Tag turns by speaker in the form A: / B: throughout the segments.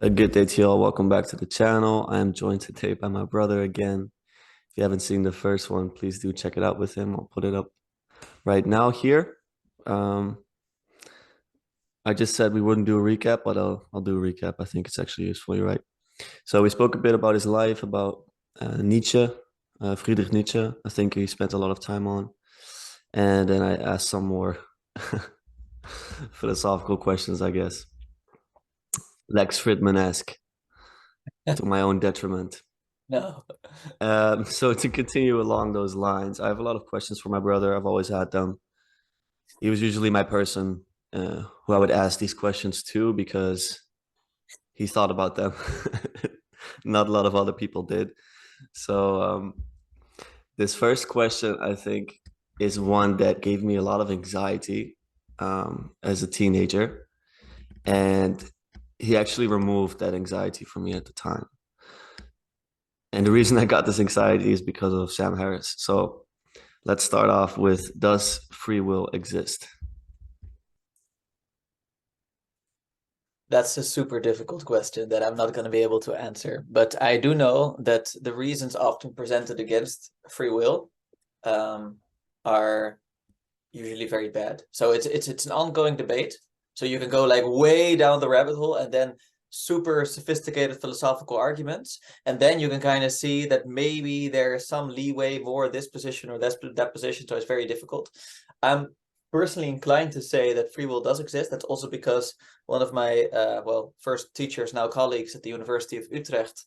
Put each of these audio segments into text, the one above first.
A: A good day to you all. Welcome back to the channel. I am joined today by my brother again. If you haven't seen the first one, please do check it out with him. I'll put it up right now here. Um, I just said we wouldn't do a recap, but I'll do a recap. I think it's actually useful. You're right. So we spoke a bit about his life, about Nietzsche, Friedrich Nietzsche. I think he spent a lot of time on, and then I asked some more philosophical questions, I guess, Lex Fridman-esque, to my own detriment.
B: No.
A: So to continue along those lines, I have a lot of questions for my brother. I've always had them. He was usually my person who I would ask these questions to because he thought about them. Not a lot of other people did. So this first question, I think, is one that gave me a lot of anxiety as a teenager, and he actually removed that anxiety from me at the time. And the reason I got this anxiety is because of Sam Harris. So let's start off with, does free will exist?
B: That's a super difficult question that I'm not going to be able to answer. But I do know that the reasons often presented against free will um, are usually very bad. So it's an ongoing debate. So you can go like way down the rabbit hole and then super sophisticated philosophical arguments, and then you can kind of see that maybe there's some leeway more this position or that position. So it's very difficult. I'm personally inclined to say that free will does exist. That's also because one of my first teachers, now colleagues at the University of Utrecht,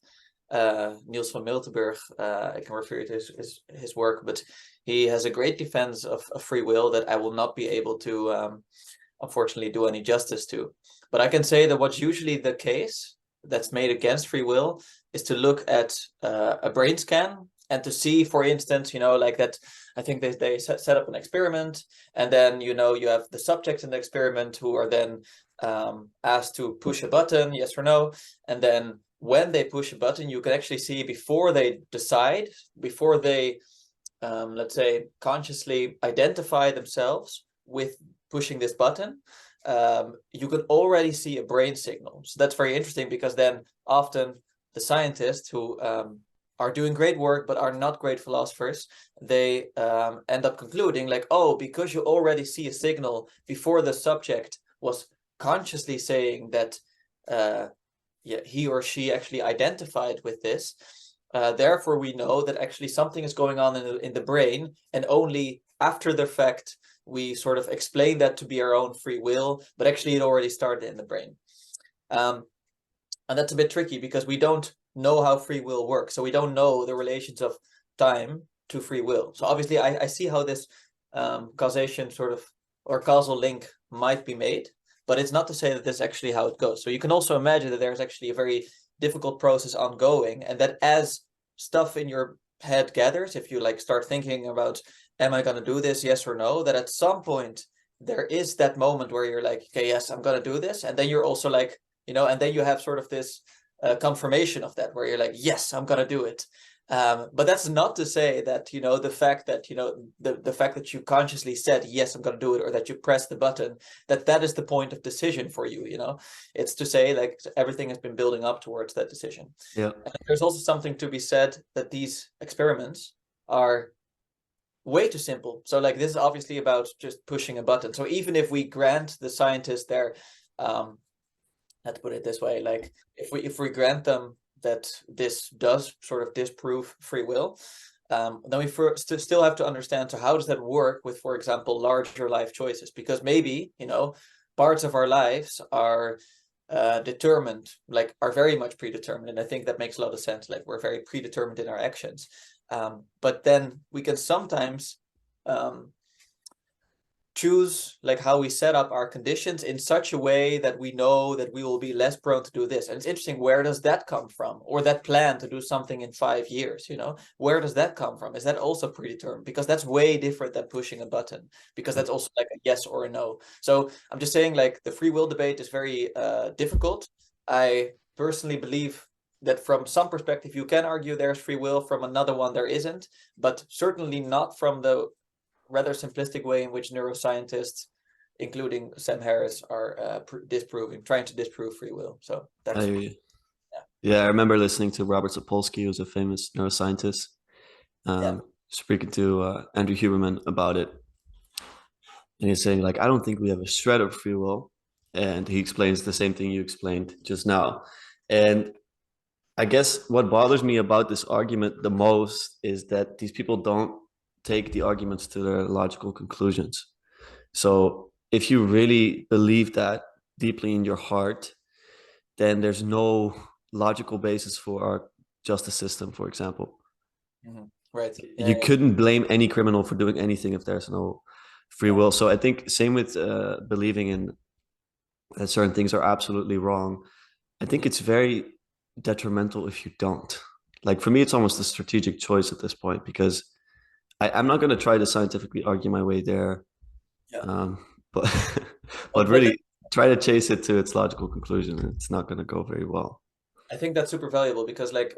B: Niels van Miltenburg, I can refer you to his work, but he has a great defense of free will that I will not be able to, unfortunately, do any justice to. But I can say that what's usually the case that's made against free will is to look at a brain scan and to see, for instance, like that. I think they set up an experiment, and then you have the subjects in the experiment who are then asked to push a button, yes or no, and then when they push a button, you can actually see before they decide, before they let's say, consciously identify themselves with pushing this button, you can already see a brain signal. So that's very interesting because then often the scientists who are doing great work but are not great philosophers, they end up concluding like, oh, because you already see a signal before the subject was consciously saying that yeah, he or she actually identified with this. Therefore, we know that actually something is going on in the brain, and only after the fact we sort of explain that to be our own free will, but actually it already started in the brain. Um, and that's a bit tricky because we don't know how free will works. So we don't know the relations of time to free will. So obviously, I see how this causation sort of or causal link might be made, but it's not to say that this is actually how it goes. So you can also imagine that there's actually a very difficult process ongoing, and that as stuff in your head gathers, if you like start thinking about, am I going to do this, yes or no, that at some point there is that moment where you're like, okay, yes, I'm going to do this, and then you're also like, and then you have sort of this confirmation of that where you're like, yes, I'm going to do it. But that's not to say that, the fact that, the fact that you consciously said, yes, I'm going to do it, or that you press the button, that is the point of decision for you, it's to say like everything has been building up towards that decision.
A: Yeah.
B: And there's also something to be said that these experiments are way too simple. So like this is obviously about just pushing a button. So even if we grant the scientists their let's put it this way, like if we grant them that this does sort of disprove free will, then we still have to understand, so how does that work with, for example, larger life choices? Because maybe parts of our lives are determined, like are very much predetermined, and I think that makes a lot of sense, like we're very predetermined in our actions, but then we can sometimes um, choose like how we set up our conditions in such a way that we know that we will be less prone to do this. And it's interesting, where does that come from? Or that plan to do something in 5 years, where does that come from? Is that also predetermined? Because that's way different than pushing a button, because that's also like a yes or a no. So I'm just saying, like, the free will debate is very difficult. I personally believe that from some perspective you can argue there's free will, from another one there isn't, but certainly not from the rather simplistic way in which neuroscientists including Sam Harris, are trying to disprove free will. So that's
A: yeah, I remember listening to Robert Sapolsky, who's a famous neuroscientist,
B: yeah.
A: speaking to Andrew Huberman about it. And he's saying, like, I don't think we have a shred of free will. And he explains the same thing you explained just now. And I guess what bothers me about this argument the most is that these people don't take the arguments to their logical conclusions. So if you really believe that deeply in your heart, then there's no logical basis for our justice system, for example.
B: Mm-hmm. Right.
A: You
B: Yeah.
A: couldn't blame any criminal for doing anything if there's no free will. So I think same with believing in that certain things are absolutely wrong. I think it's very detrimental if you don't. Like for me, it's almost a strategic choice at this point because I'm not going to try to scientifically argue my way there,
B: Yeah.
A: but but
B: But
A: really try to chase it to its logical conclusion. It's not going to go very well.
B: I think that's super valuable because, like,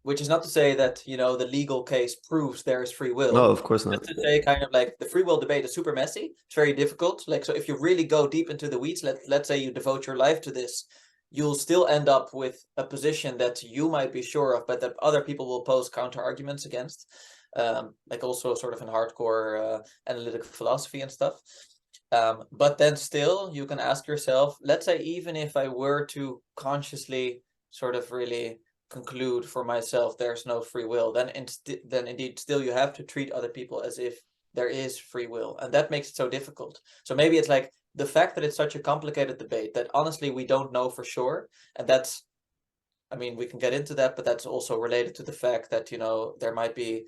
B: which is not to say that, the legal case proves there is free
A: No,
B: will.
A: of course not.
B: Just to say, kind of like, the free will debate is super messy. It's very difficult. Like, so if you really go deep into the weeds, let's say you devote your life to this, you'll still end up with a position that you might be sure of, but that other people will pose counter arguments against. Like also sort of in hardcore analytic philosophy and stuff. But then still, you can ask yourself, let's say, even if I were to consciously sort of really conclude for myself there's no free will, then indeed still you have to treat other people as if there is free will, and that makes it so difficult. So maybe it's like the fact that it's such a complicated debate that honestly we don't know for sure, and that's, I mean, we can get into that, but that's also related to the fact that, there might be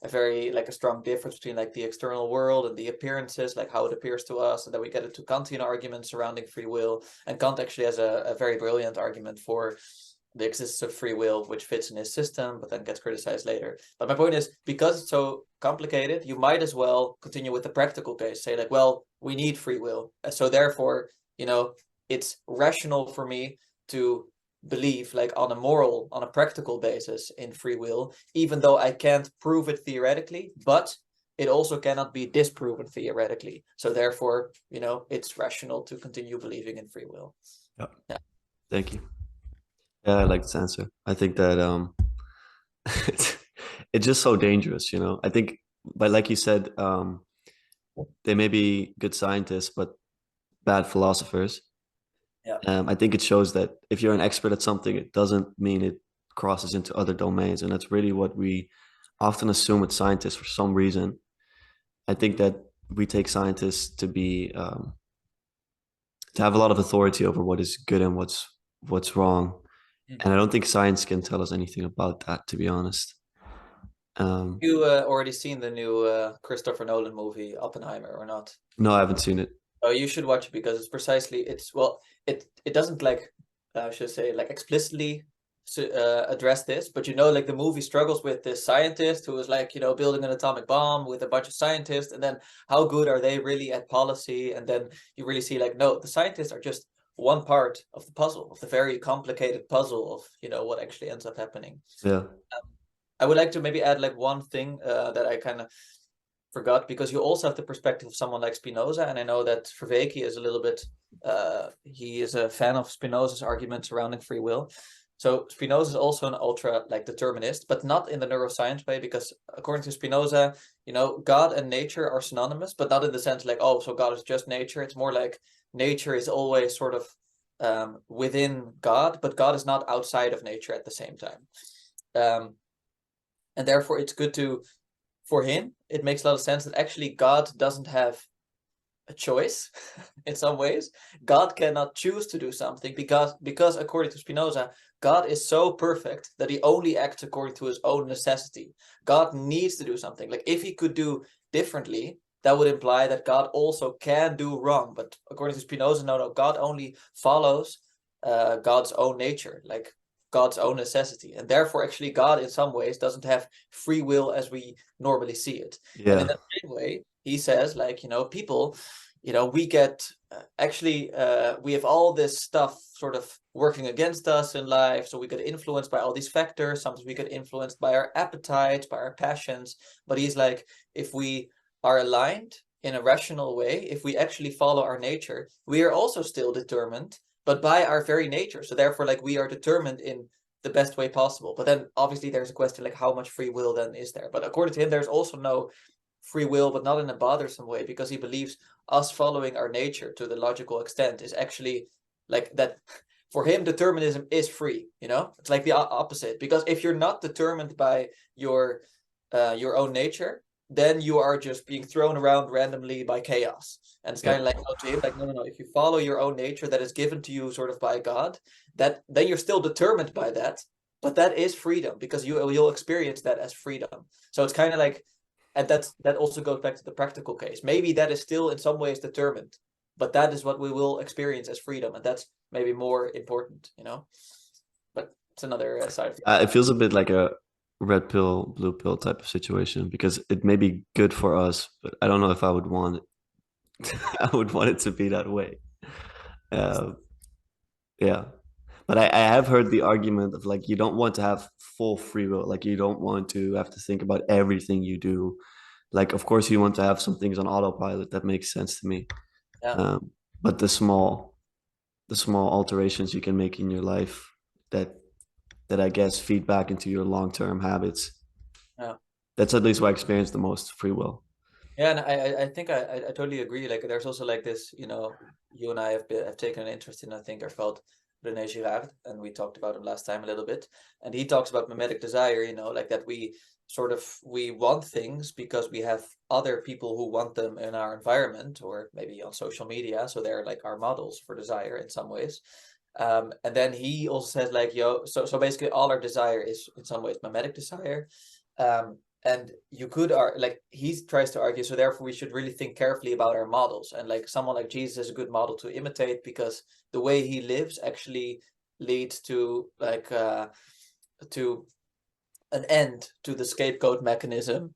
B: a very, like, a strong difference between, like, the external world and the appearances, like how it appears to us, and then we get into Kantian arguments surrounding free will. And Kant actually has a very brilliant argument for the existence of free will, which fits in his system, but then gets criticized later. But my point is, because it's so complicated, you might as well continue with the practical case. Say, like, well, we need free will. And so therefore, it's rational for me to believe, like, on a practical basis in free will, even though I can't prove it theoretically, but it also cannot be disproven theoretically. So therefore, it's rational to continue believing in free will.
A: Yeah. Thank you. Yeah, I like this answer. I think that it's, it's just so dangerous, I think, but like you said, they may be good scientists, but bad philosophers.
B: Yeah.
A: I think it shows that if you're an expert at something, it doesn't mean it crosses into other domains. And that's really what we often assume with scientists for some reason. I think that we take scientists to be to have a lot of authority over what is good and what's wrong. And I don't think science can tell us anything about that, to be honest.
B: You already seen the new Christopher Nolan movie Oppenheimer or not?
A: No, I haven't seen it.
B: Oh, you should watch it because it doesn't, like, I should say, like, explicitly address this, but like, the movie struggles with this scientist who is, like, building an atomic bomb with a bunch of scientists, and then how good are they really at policy? And then you really see, like, no, the scientists are just one part of the puzzle, of the very complicated puzzle of what actually ends up happening.
A: Yeah.
B: I would like to maybe add, like, one thing that I kind of forgot, because you also have the perspective of someone like Spinoza, and I know that Vervaeke is a little bit he is a fan of Spinoza's argument surrounding free will. So Spinoza is also an ultra, like, determinist, but not in the neuroscience way, because according to Spinoza, God and nature are synonymous, but not in the sense like, oh, so God is just nature. It's more like nature is always sort of within God, but God is not outside of nature at the same time. And therefore it's good for him, it makes a lot of sense that actually God doesn't have a choice in some ways. God cannot choose to do something because according to Spinoza, God is so perfect that he only acts according to his own necessity. God needs to do something. Like, if he could do differently, that would imply that God also can do wrong. But according to Spinoza, no, God only follows God's own nature, like God's own necessity. And therefore, actually, God in some ways doesn't have free will as we normally see it.
A: Yeah.
B: And in that same way, he says, like, people, we get we have all this stuff sort of working against us in life. So we get influenced by all these factors. Sometimes we get influenced by our appetites, by our passions. But he's like, if we are aligned in a rational way, if we actually follow our nature, we are also still determined, but by our very nature. So therefore, like, we are determined in the best way possible. But then obviously there's a question like, how much free will then is there? But according to him, there's also no free will, but not in a bothersome way, because he believes us following our nature to the logical extent is actually like that. For him, determinism is free. It's like the opposite, because if you're not determined by your own nature, then you are just being thrown around randomly by chaos. And it's kind of like, to him, like, no. If you follow your own nature that is given to you sort of by God, that then you're still determined by that, but that is freedom, because you'll experience that as freedom. So it's kind of like, and that also goes back to the practical case. Maybe that is still in some ways determined, but that is what we will experience as freedom, and that's maybe more important. But it's another side of the
A: It feels a bit like a red pill, blue pill type of situation because it may be good for us, but I don't know if I would want it. I would want it to be that way. Uh, yeah. But I have heard the argument of like you don't want to have full free will. Like you don't want to have to think about everything you do. Like of course you want to have some things on autopilot. That makes sense to me.
B: Yeah.
A: But the small alterations you can make in your life that I guess feed back into your long-term habits.
B: Yeah.
A: That's at least what I experience the most free will.
B: Yeah, and I think I totally agree. Like, there's also like this, you and I have taken an interest in, I think, are called René Girard, and we talked about him last time a little bit. And he talks about mimetic desire, like that we want things because we have other people who want them in our environment or maybe on social media. So they're like our models for desire in some ways. And then he also says like, so basically all our desire is in some ways mimetic desire. And you could like he tries to argue, so therefore we should really think carefully about our models, and like someone like Jesus is a good model to imitate because the way he lives actually leads to like to an end to the scapegoat mechanism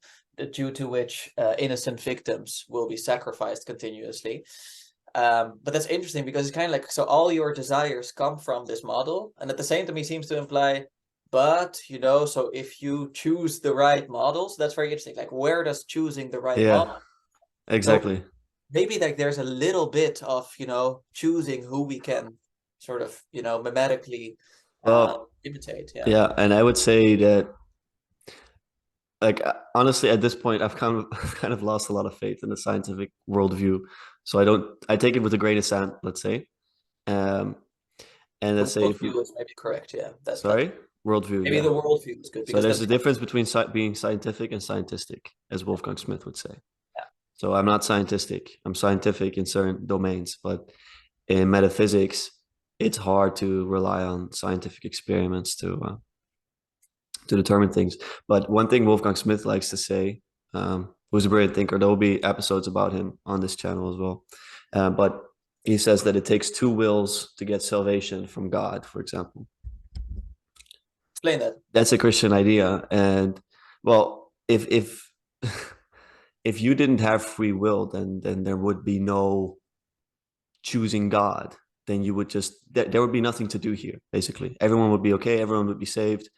B: due to which innocent victims will be sacrificed continuously. But that's interesting because it's kind of like, so all your desires come from this model, and at the same time he seems to imply, but so if you choose the right models, that's very interesting. Like, where does choosing the right
A: Yeah,
B: model? So
A: exactly.
B: maybe like there's a little bit of choosing who we can sort of mimetically
A: Well,
B: imitate. Yeah.
A: yeah, and I would say that like honestly at this point I've kind of kind of lost a lot of faith in the scientific worldview. So I take it with a grain of sand, let's say. Um and
B: The
A: let's say if
B: worldview
A: you
B: is maybe correct. Yeah, that
A: sorry, worldview,
B: maybe
A: yeah.
B: the worldview is good
A: So
B: because
A: there's
B: then
A: a difference between being scientific and scientistic, as Wolfgang Smith would say.
B: yeah,
A: So I'm not scientistic. I'm scientific in certain domains, but in metaphysics, it's hard to rely on scientific experiments to determine things. But one thing Wolfgang Smith likes to say, who's a brilliant thinker, there will be episodes about him on this channel as well. But he says that it takes two wills to get salvation from God, for example.
B: explain that.
A: That's a Christian idea, and well, if if you didn't have free will, then there would be no choosing God. Then you would just there would be nothing to do here. Basically, everyone would be okay. Everyone would be saved.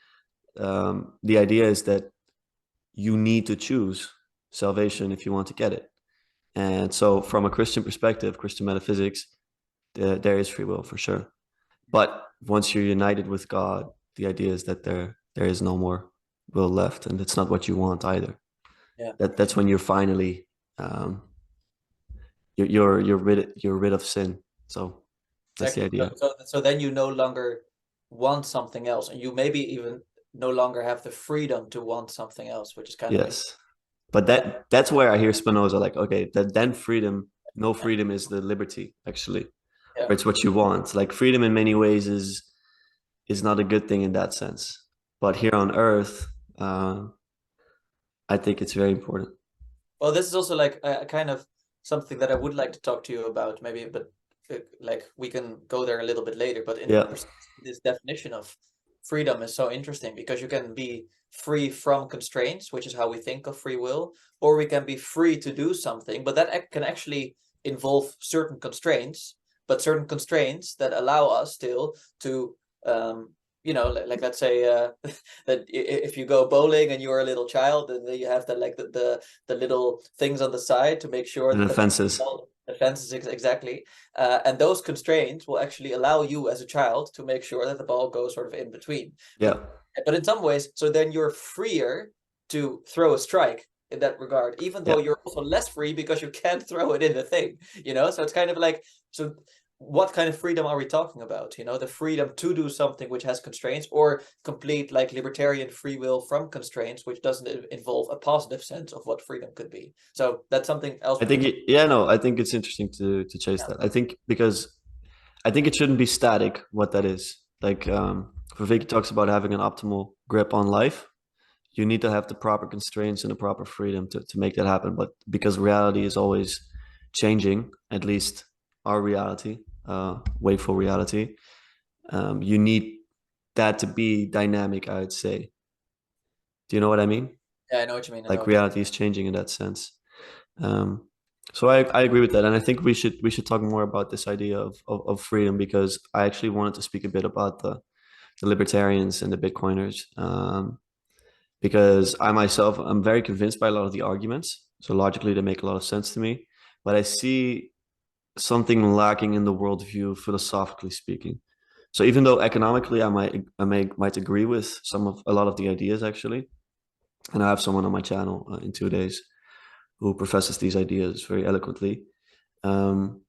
A: The idea is that you need to choose salvation if you want to get it. And so, from a Christian perspective, Christian metaphysics, there is free will for sure. But once you're united with God, the idea is that there is no more will left, and it's not what you want either.
B: Yeah,
A: That's when you're finally um, you're rid of sin. So that's the
B: exactly. So,
A: idea.
B: so then you no longer want something else, and you maybe even no longer have the freedom to want something else, which is kind of
A: Yes, but
B: yeah,
A: that's where I hear Spinoza like, okay, that then freedom, no freedom is the liberty actually,
B: yeah.
A: or it's what you want. Like freedom in many ways is not a good thing in that sense. But here on Earth, I think it's very important.
B: Well, this is also like a kind of something that I would like to talk to you about, maybe, but like we can go there a little bit later. But in
A: Yeah,
B: this definition of freedom is so interesting because you can be free from constraints, which is how we think of free will, or we can be free to do something, but that can actually involve certain constraints, but certain constraints that allow us still to you know, like let's say that if you go bowling and you're a little child, and then you have the like the little things on the side to make sure
A: And
B: that
A: offenses.
B: the fences exactly, and those constraints will actually allow you as a child to make sure that the ball goes sort of in between.
A: Yeah.
B: But in some ways, so then you're freer to throw a strike in that regard, even though
A: Yeah.
B: you're also less free because you can't throw it in the thing, you know? So it's kind of like, so what kind of freedom are we talking about? You know, the freedom to do something which has constraints, or complete like libertarian free will from constraints, which doesn't involve a positive sense of what freedom could be. So that's something else
A: I
B: we could
A: think
B: talk.
A: yeah, no, I think it's interesting to chase
B: Yeah.
A: that. I think because I think it shouldn't be static what that is. Like Vervaeke talks about having an optimal grip on life. You need to have the proper constraints and the proper freedom to make that happen. But because reality is always changing, at least our reality, wakeful reality, you need that to be dynamic, I would say. Do you know what I mean?
B: Yeah, I know what you mean. I know
A: Like
B: what you
A: reality is changing in that sense. Um, so I agree with that, and I think we should talk more about this idea of freedom because I actually wanted to speak a bit about the libertarians and the Bitcoiners because I myself I'm very convinced by a lot of the arguments. So logically, they make a lot of sense to me, but I see something lacking in the worldview, philosophically speaking. So even though economically I might agree with a lot of the ideas actually, and I have someone on my channel in 2 days who professes these ideas very eloquently. Um,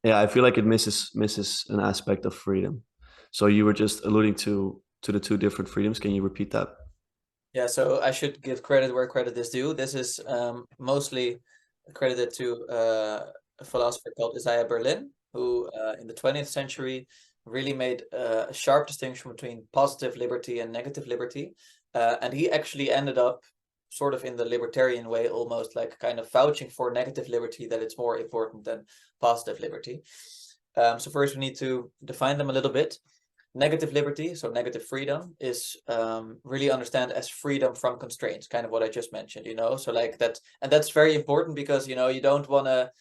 A: yeah, I feel like it misses an aspect of freedom. So you were just alluding to the two different freedoms. Can you repeat that?
B: Yeah, so I should give credit where credit is due. This is mostly credited to a philosopher called Isaiah Berlin, who in the 20th century really made a sharp distinction between positive liberty and negative liberty. And he actually ended up sort of in the libertarian way, almost like kind of vouching for negative liberty, that it's more important than positive liberty. So first we need to define them a little bit. Negative liberty, so negative freedom, is really understand as freedom from constraints, kind of what I just mentioned, you know. So like that, and that's very important because, you know, you don't want to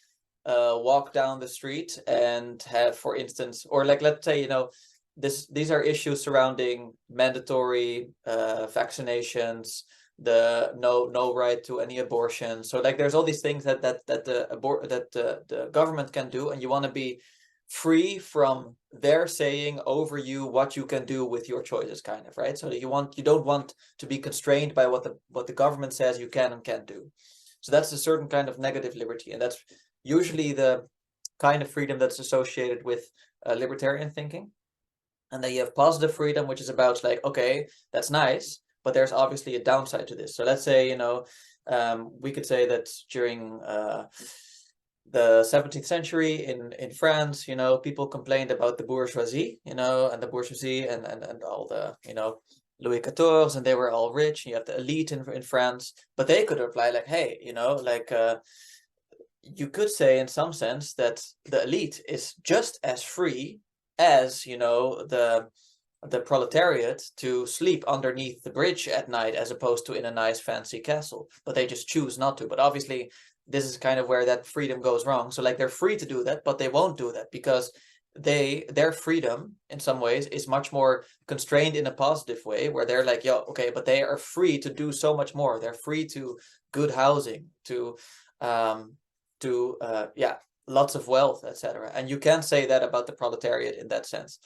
B: walk down the street and have, for instance, or like let's say, you know, these are issues surrounding mandatory vaccinations, the no right to any abortion. So like there's all these things that the government can do, and you want to be free from their saying over you what you can do with your choices, kind of, right? So you don't want to be constrained by what the government says you can and can't do. So that's a certain kind of negative liberty, and that's usually the kind of freedom that's associated with libertarian thinking. And then you have positive freedom, which is about like, okay, that's nice, but there's obviously a downside to this. So let's say, you know, we could say that during the 17th century in France, you know, people complained about the bourgeoisie, you know, and the bourgeoisie and all the, you know, Louis XIV, and they were all rich. And you have the elite in France, but they could reply like, hey, you know, like you could say in some sense that the elite is just as free as, you know, the proletariat to sleep underneath the bridge at night as opposed to in a nice fancy castle, but they just choose not to. But obviously this is kind of where that freedom goes wrong. So like they're free to do that, but they won't do that because their freedom in some ways is much more constrained in a positive way, where they're like, yo, okay, but they are free to do so much more. They're free to good housing, um yeah, lots of wealth, etc. And you can say that about the proletariat in that sense,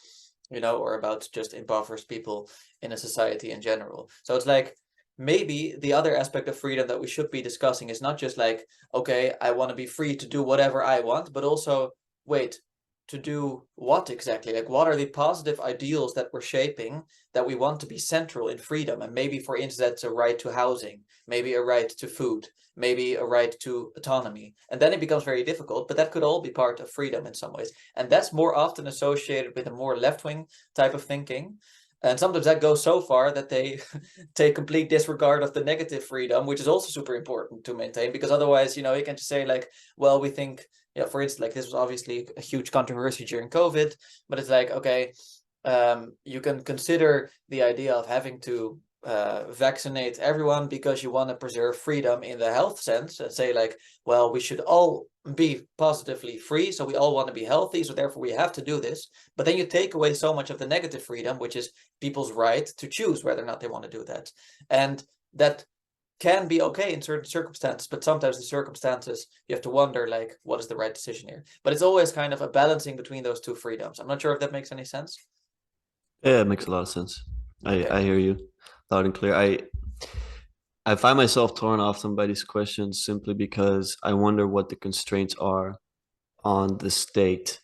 B: you know, or about just impoverished people in a society in general. So it's like maybe the other aspect of freedom that we should be discussing is not just like, okay, I want to be free to do whatever I want, but also, wait, to do what exactly? Like, what are the positive ideals that we're shaping that we want to be central in freedom? And maybe, for instance, that's a right to housing, maybe a right to food, maybe a right to autonomy. And then it becomes very difficult, but that could all be part of freedom in some ways. And that's more often associated with a more left-wing type of thinking. And sometimes that goes so far that they take complete disregard of the negative freedom, which is also super important to maintain, because otherwise, you know, you can just say like, well, we think, yeah, for instance, like this was obviously a huge controversy during COVID, but it's like, okay, you can consider the idea of having to vaccinate everyone because you want to preserve freedom in the health sense, and say like, well, we should all be positively free, so we all want to be healthy, so therefore we have to do this. But then you take away so much of the negative freedom, which is people's right to choose whether or not they want to do that. And that can be okay in certain circumstances, but sometimes the circumstances, you have to wonder like, what is the right decision here? But it's always kind of a balancing between those two freedoms. I'm not sure if that makes any sense.
A: Yeah, it makes a lot of sense.
B: Okay.
A: I hear you loud and clear. I find myself torn often by these questions simply because I wonder what the constraints are on the state.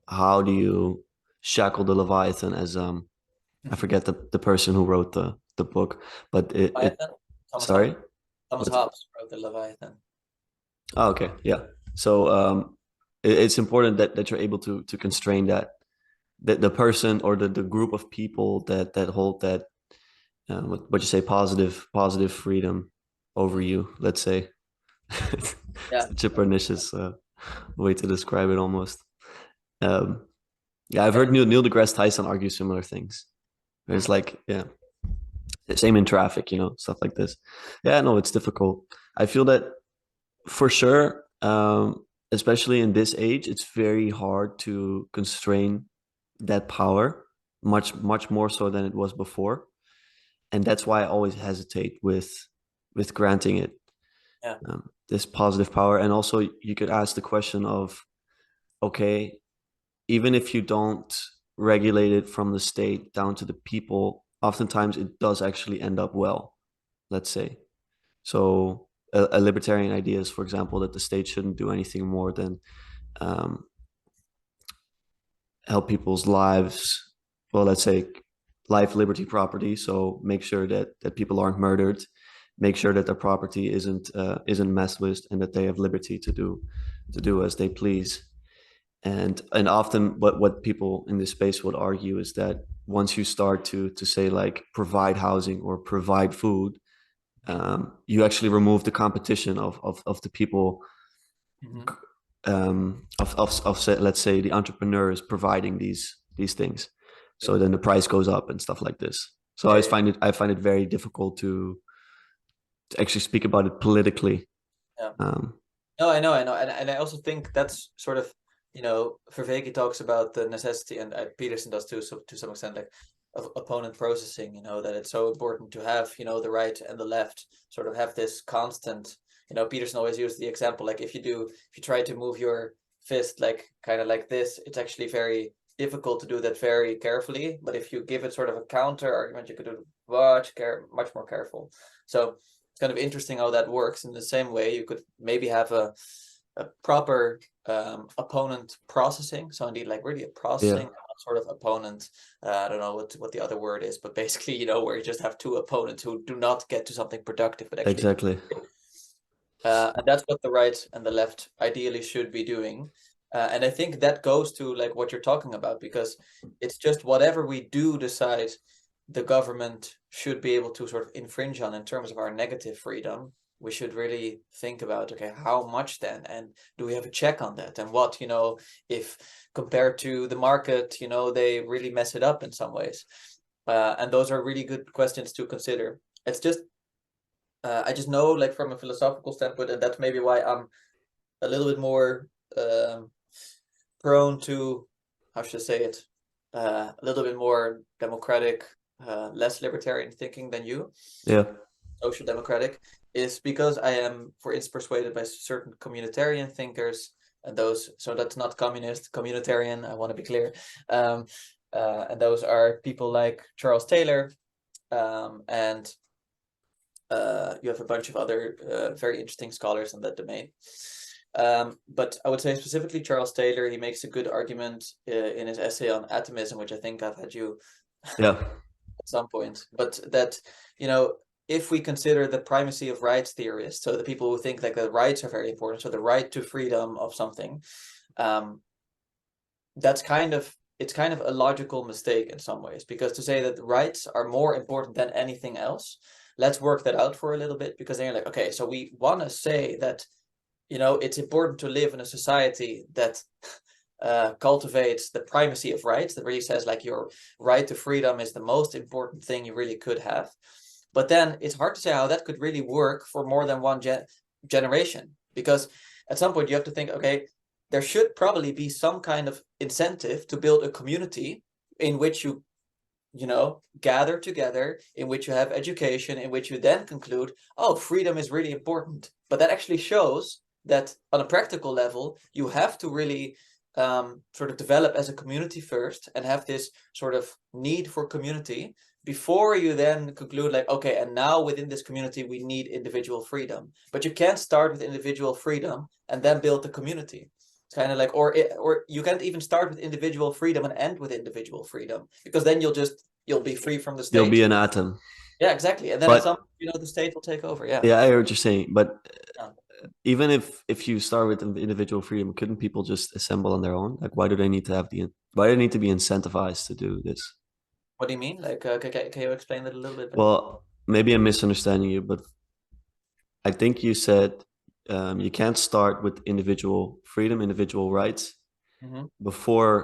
A: How do you shackle the Leviathan, as I forget the person who wrote the book, but it
B: Leviathan? Thomas Hobbes.
A: sorry.
B: Thomas
A: What's
B: Hobbes wrote the Leviathan.
A: Oh, okay, yeah. So it's important that you're able to constrain that the person or the group of people that hold that what you say positive freedom over you. Let's say
B: Yeah.
A: such a pernicious way to describe it almost. Um, yeah, I've
B: Yeah.
A: heard Neil deGrasse Tyson argue similar things. It's
B: Mhm.
A: like yeah, same in traffic, stuff like this. Yeah, no, it's difficult. I feel that for sure, especially in this age, it's very hard to constrain that power, much more so than it was before, and that's why I always hesitate with granting it
B: Yeah.
A: this positive power. And also, you could ask the question of, okay, even if you don't regulate it from the state down to the people, oftentimes it does actually end up well. Let's say so. A libertarian idea is, for example, that the state shouldn't do anything more than um, help people's lives. Well, let's say life, liberty, property. So make sure that people aren't murdered, make sure that their property isn't messed with, and that they have liberty to do as they please. And often what people in this space would argue is that once you start to say like provide housing or provide food, you actually remove the competition of the people
B: Mhm.
A: let's say the entrepreneurs providing these things.
B: Yeah.
A: So then the price goes up and stuff like this. So
B: Yeah.
A: I find it very difficult to actually speak about it politically.
B: Yeah.
A: um
B: No, I know, and I also think that's sort of, Vervaeke talks about the necessity, and Peterson does too, so to some extent, like of opponent processing. That it's so important to have, the right and the left sort of have this constant. Peterson always used the example like if you try to move your fist like kind of like this, it's actually very difficult to do that very carefully. But if you give it sort of a counter argument, you could do much more careful. So it's kind of interesting how that works. In the same way, you could maybe have a proper opponent processing. So indeed, like really a
A: yeah,
B: processing sort of opponent. I don't know what the other word is, but basically, where you just have two opponents who do not get to something productive, but actually,
A: exactly.
B: and that's what the right and the left ideally should be doing. And I think that goes to like what you're talking about, because it's just whatever we do decide the government should be able to sort of infringe on in terms of our negative freedom, we should really think about, okay, how much then? And do we have a check on that? And what, if compared to the market, they really mess it up in some ways. And those are really good questions to consider. It's just, I just know, like from a philosophical standpoint, and that's maybe why I'm a little bit more prone to, how should I say it, a little bit more democratic, less libertarian thinking than you,
A: Yeah,
B: social democratic, is because I am, for instance, persuaded by certain communitarian thinkers, and those, so that's not communist, communitarian, I want to be clear. And those are people like Charles Taylor, and you have a bunch of other very interesting scholars in that domain. But I would say specifically Charles Taylor, he makes a good argument in his essay on atomism, which I think I've had you
A: yeah,
B: at some point. But that, if we consider the primacy of rights theorists, so the people who think like the rights are very important, so the right to freedom of something, um, that's it's kind of a logical mistake in some ways, because to say that rights are more important than anything else, let's work that out for a little bit, because then you're like, okay, so we want to say that, it's important to live in a society that cultivates the primacy of rights, that really says like your right to freedom is the most important thing you really could have. But then it's hard to say how that could really work for more than one generation, because at some point you have to think, okay, there should probably be some kind of incentive to build a community in which you know, gather together, in which you have education, in which you then conclude, oh, freedom is really important. But that actually shows that on a practical level, you have to really sort of develop as a community first and have this sort of need for community before you then conclude like, okay, and now within this community, we need individual freedom. But you can't start with individual freedom and then build the community. It's kind of like, or you can't even start with individual freedom and end with individual freedom, because then you'll be free from the
A: You'll be
B: state.
A: an atom.
B: Yeah, exactly. And then at some,
A: But
B: you know, the state will take over. Yeah.
A: yeah, I heard what you're saying. But
B: Yeah.
A: even if you start with individual freedom, couldn't people just assemble on their own? Like, why do they need to have why do they need to be incentivized to do this?
B: What do you mean? Like, can you explain that a little bit better?
A: Well, maybe I'm misunderstanding you, but I think you said you can't start with individual freedom, individual rights
B: Mm-hmm.
A: before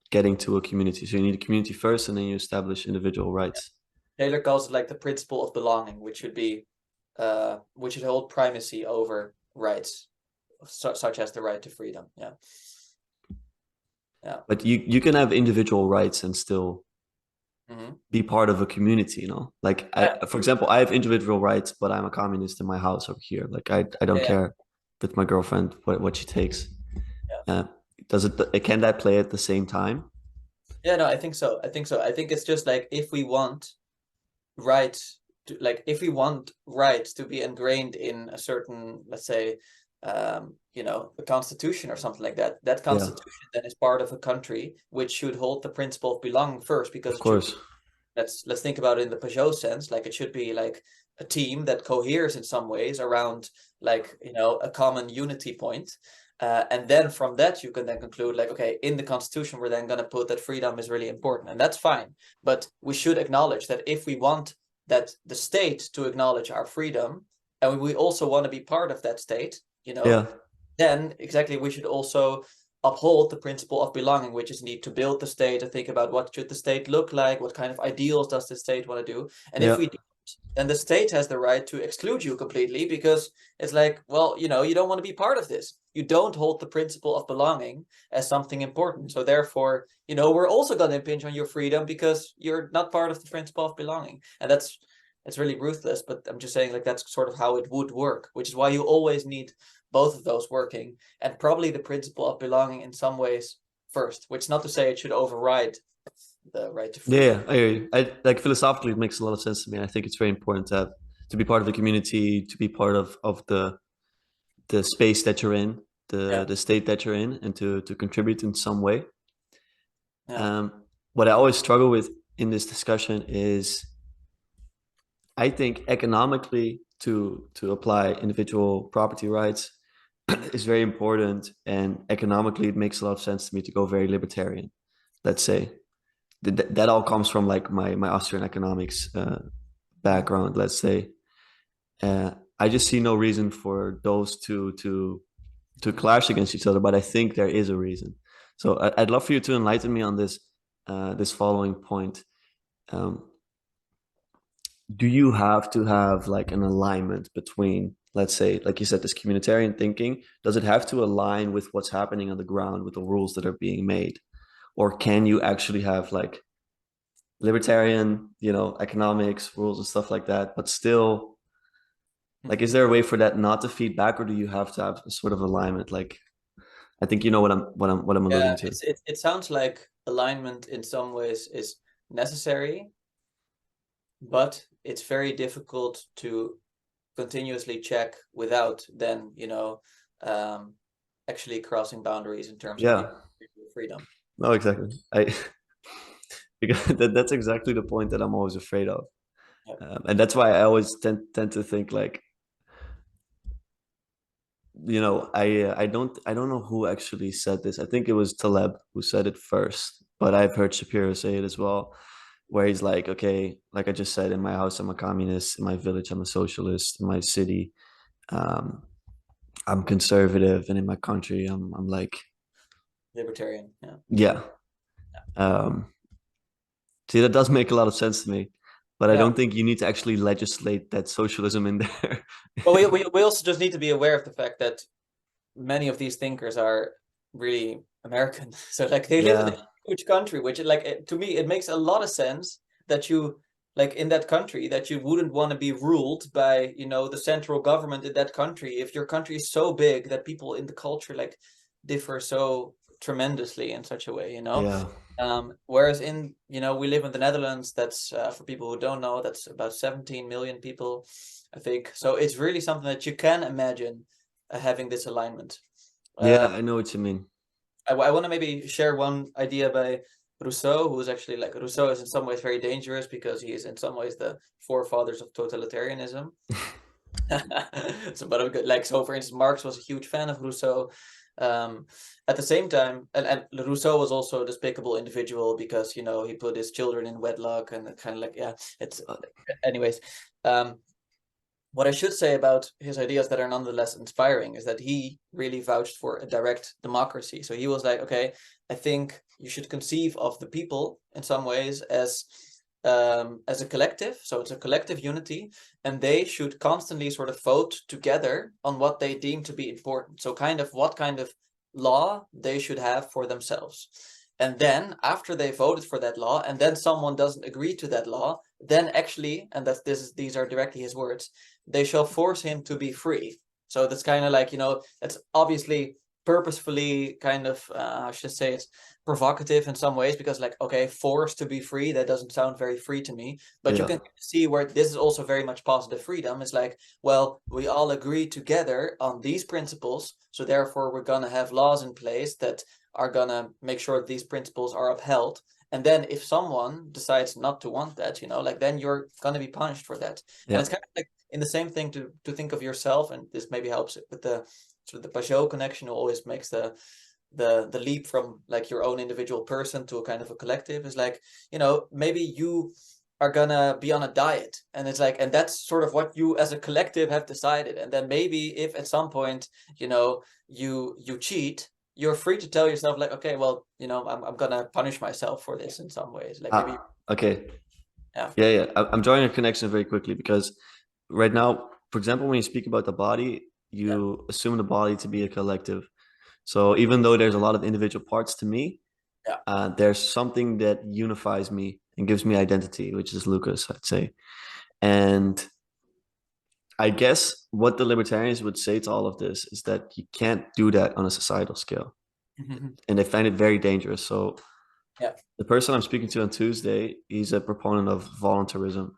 A: getting to a community. So you need a community first, and then you establish individual rights.
B: Taylor calls it like the principle of belonging, which should be, which should hold primacy over rights, such as the right to freedom. Yeah. Yeah.
A: But you can have individual rights and still
B: Mm-hmm.
A: be part of a community, you know? Like
B: Yeah.
A: for example, I have individual rights, but I'm a communist in my house over here. Like I don't
B: Yeah.
A: care with my girlfriend what she takes.
B: Yeah.
A: Uh, does it can that play at the same time?
B: Yeah. No, I think so. I think so. I think it's just like if we want rights to, like if we want rights to be ingrained in a certain, let's say, you know, a constitution or something like that, that
A: Yeah,
B: constitution then is part of a country which should hold the principle of belonging first, because
A: of
B: it should be,
A: course.
B: let's think about it in the Peugeot sense, like it should be like a team that coheres in some ways around, like, you know, a common unity point. And then from that you can then conclude like, okay, in the constitution we're then going to put that freedom is really important, and that's fine. But we should acknowledge that if we want that the state to acknowledge our freedom, and we also want to be part of that state, you know,
A: Yeah,
B: then exactly we should also uphold the principle of belonging, which is need to build the state, to think about what should the state look like, what kind of ideals does the state want to do. And if
A: yeah,
B: we don't, then the state has the right to exclude you completely, because it's like, well, you know, you don't want to be part of this. You don't hold the principle of belonging as something important. So therefore, you know, we're also going to impinge on your freedom because you're not part of the principle of belonging. And it's really ruthless, but I'm just saying like that's sort of how it would work, which is why you always need both of those working, and probably the principle of belonging in some ways first, which is not to say it should override the right to
A: yeah,
B: freedom.
A: yeah. I hear you. I like philosophically it makes a lot of sense to me. I think it's very important to be part of the community, to be part of the space that you're in,
B: Yeah,
A: the state that you're in, and to contribute in some way.
B: yeah,
A: Um, what I always struggle with in this discussion is I think economically to apply individual property rights is very important, and economically it makes a lot of sense to me to go very libertarian. Let's say that all comes from like my Austrian economics
B: mhm.
A: background. Let's say I just see no reason for those two to clash against each other, but I think there is a reason. So I'd love for you to enlighten me on this following point. Um, do you have to have like an alignment between, let's say, like you said, this communitarian thinking? Does it have to align with what's happening on the ground, with the rules that are being made? Or can you actually have like libertarian, economics, rules and stuff like that, but still, like, is there a way for that not to feed back, or do you have to have a sort of alignment? Like, I think you know what I'm
B: Yeah,
A: alluding to.
B: it sounds like alignment in some ways is necessary, but it's very difficult to continuously check without then, you know, um, actually crossing boundaries in terms of
A: Yeah,
B: individual freedom.
A: no, exactly. I because that's exactly the point that I'm always afraid of.
B: Yeah.
A: And that's why I always tend to think like, I don't know who actually said this. I think it was Taleb who said it first, but I've heard Shapiro say it as well, where he's like, okay, like I just said, in my house I'm a communist, in my village I'm a socialist, in my city um, I'm conservative, and in my country I'm like
B: Libertarian. Yeah.
A: Yeah. Um, See, that does make a lot of sense to me, but I
B: Yeah.
A: don't think you need to actually legislate that socialism in there.
B: But we also just need to be aware of the fact that many of these thinkers are really American. So like they live in a
A: Yeah,
B: huge country, which to me it makes a lot of sense that you like in that country that you wouldn't want to be ruled by, you know, the central government in that country if your country is so big that people in the culture like differ so tremendously in such a way, you know.
A: yeah,
B: Whereas in, you know, we live in the Netherlands, that's for people who don't know, that's about 17 million people, I think. So it's really something that you can imagine having this alignment.
A: yeah. I know what you mean.
B: I want to maybe share one idea by Rousseau, who is actually like Rousseau is in some ways very dangerous because he is in some ways the forefathers of totalitarianism. So, but like so, for instance, Marx was a huge fan of Rousseau. Um, at the same time, and Rousseau was also a despicable individual because, you know, he put his children in wedlock and kind of like, yeah, it's
A: Uh,
B: anyways. Um, what I should say about his ideas that are nonetheless inspiring is that he really vouched for a direct democracy. So he was like, okay, I think you should conceive of the people in some ways as a collective. So it's a collective unity, and they should constantly sort of vote together on what they deem to be important. So kind of what kind of law they should have for themselves. And then after they voted for that law, and then someone doesn't agree to that law, then actually, and these are directly his words, they shall force him to be free. So that's kind of like, you know, that's obviously purposefully kind of, I should say it's provocative in some ways because like, okay, forced to be free, that doesn't sound very free to me. But you
A: yeah,
B: can see where this is also very much positive freedom. It's like, well, we all agree together on these principles. So therefore, we're going to have laws in place that are going to make sure that these principles are upheld. And then if someone decides not to want that, you know, like then you're going to be punished for that. And
A: yeah,
B: it's kind of like in the same thing to think of yourself, and this maybe helps with the sort of the Pajot connection, who always makes the leap from like your own individual person to a kind of a collective, is like, you know, maybe you are gonna be on a diet, and it's like, and that's sort of what you as a collective have decided. And then maybe if at some point, you know, you cheat, you're free to tell yourself like, okay, well, you know, I'm gonna punish myself for this in some ways, like maybe,
A: okay.
B: yeah.
A: Yeah, yeah. I'm drawing a connection very quickly because right now, for example, when you speak about the body,
B: Yeah.
A: you assume the body to be a collective. So even though there's a lot of individual parts to me,
B: Yeah.
A: there's something that unifies me and gives me identity, which is Lucas, I'd say. And I guess what the libertarians would say to all of this is that you can't do that on a societal scale, and they find it very dangerous. So
B: Yeah.
A: the person I'm speaking to on Tuesday, he's a proponent of voluntarism.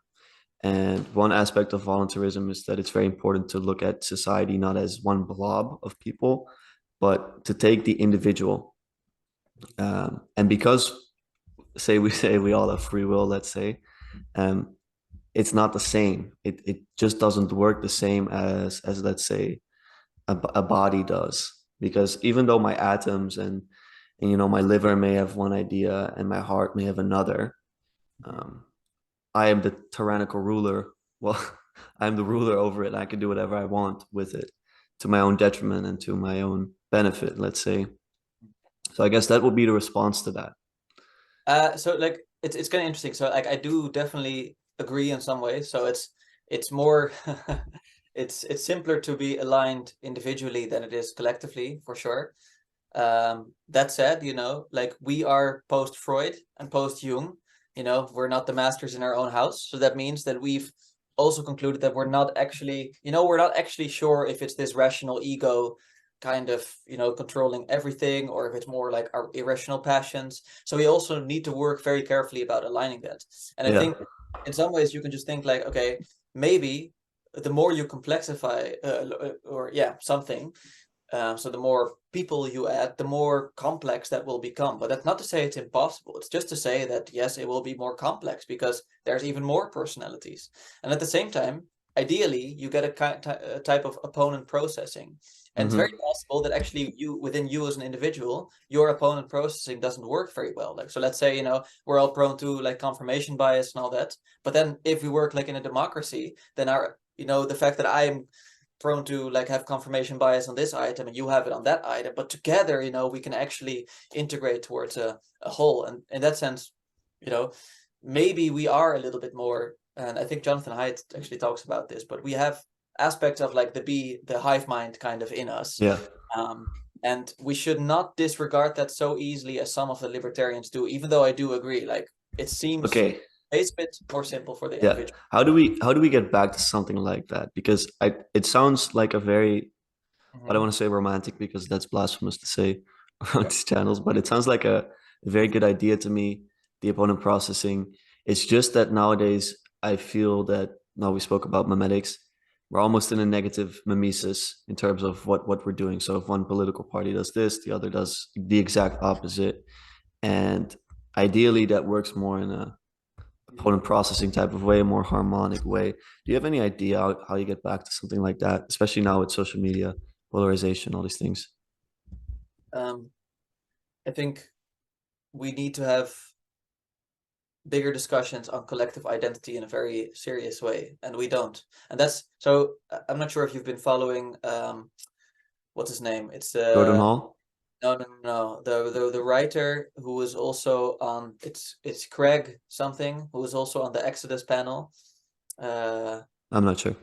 A: And one aspect of voluntarism is that it's very important to look at society not as one blob of people, but to take the individual. And because, say we all have free will, let's say, um, it's not the same. It just doesn't work the same as let's say a body does. Because even though my atoms and you know my liver may have one idea and my heart may have another, um, I am the tyrannical ruler. Well, I'm the ruler over it. And I can do whatever I want with it to my own detriment and to my own benefit, let's say. So I guess that would be the response to that.
B: So like it's kind of interesting. So like I do definitely agree in some ways. So it's more it's simpler to be aligned individually than it is collectively, for sure. That said, you know, like we are post Freud and post Jung, you know, we're not the masters in our own house. So that means that we've also concluded that we're not actually, you know, we're not actually sure if it's this rational ego kind of, you know, controlling everything, or if it's more like our irrational passions. So we also need to work very carefully about aligning that. And I
A: Yeah.
B: think in some ways you can just think like, okay, maybe the more you complexify or yeah, something, so the more people you add, the more complex that will become. But that's not to say it's impossible. It's just to say that, yes, it will be more complex because there's even more personalities. And at the same time, ideally, you get a type of opponent processing. And it's very
A: Hmm.
B: possible that actually within you as an individual, your opponent processing doesn't work very well. Like, so let's say, you know, we're all prone to like confirmation bias and all that. But then if we work like in a democracy, then our, you know, the fact that I'm prone to like have confirmation bias on this item and you have it on that item, but together, we can actually integrate towards a whole. And in that sense, maybe we are a little bit more, and I think Jonathan Haidt actually talks about this, but we have aspects of like the hive mind kind of in us.
A: Yeah.
B: And we should not disregard that so easily as some of the libertarians do, even though I do agree, like it seems
A: Okay.
B: a bit more simple for the
A: Yeah.
B: individual.
A: How do we get back to something like that? Because it sounds like a very, I don't
B: Mhm.
A: want to say romantic because that's blasphemous to say on these channels, but it sounds like a very good idea to me, the opponent processing. It's just that nowadays I feel that now we spoke about memetics, we're almost in a negative mimesis in terms of what we're doing. So if one political party does this, the other does the exact opposite. And ideally that works more in a opponent processing type of way, a more harmonic way. Do you have any idea how you get back to something like that, especially now with social media, polarization, all these things?
B: Um, I think we need to have bigger discussions on collective identity in a very serious way, and we don't. And that's so. I'm not sure if you've been following. What's his name? It's
A: Jordan Hall?
B: no, no, no, no. The writer who was also on. It's Craig something who was also on the Exodus panel. Uh,
A: I'm not sure.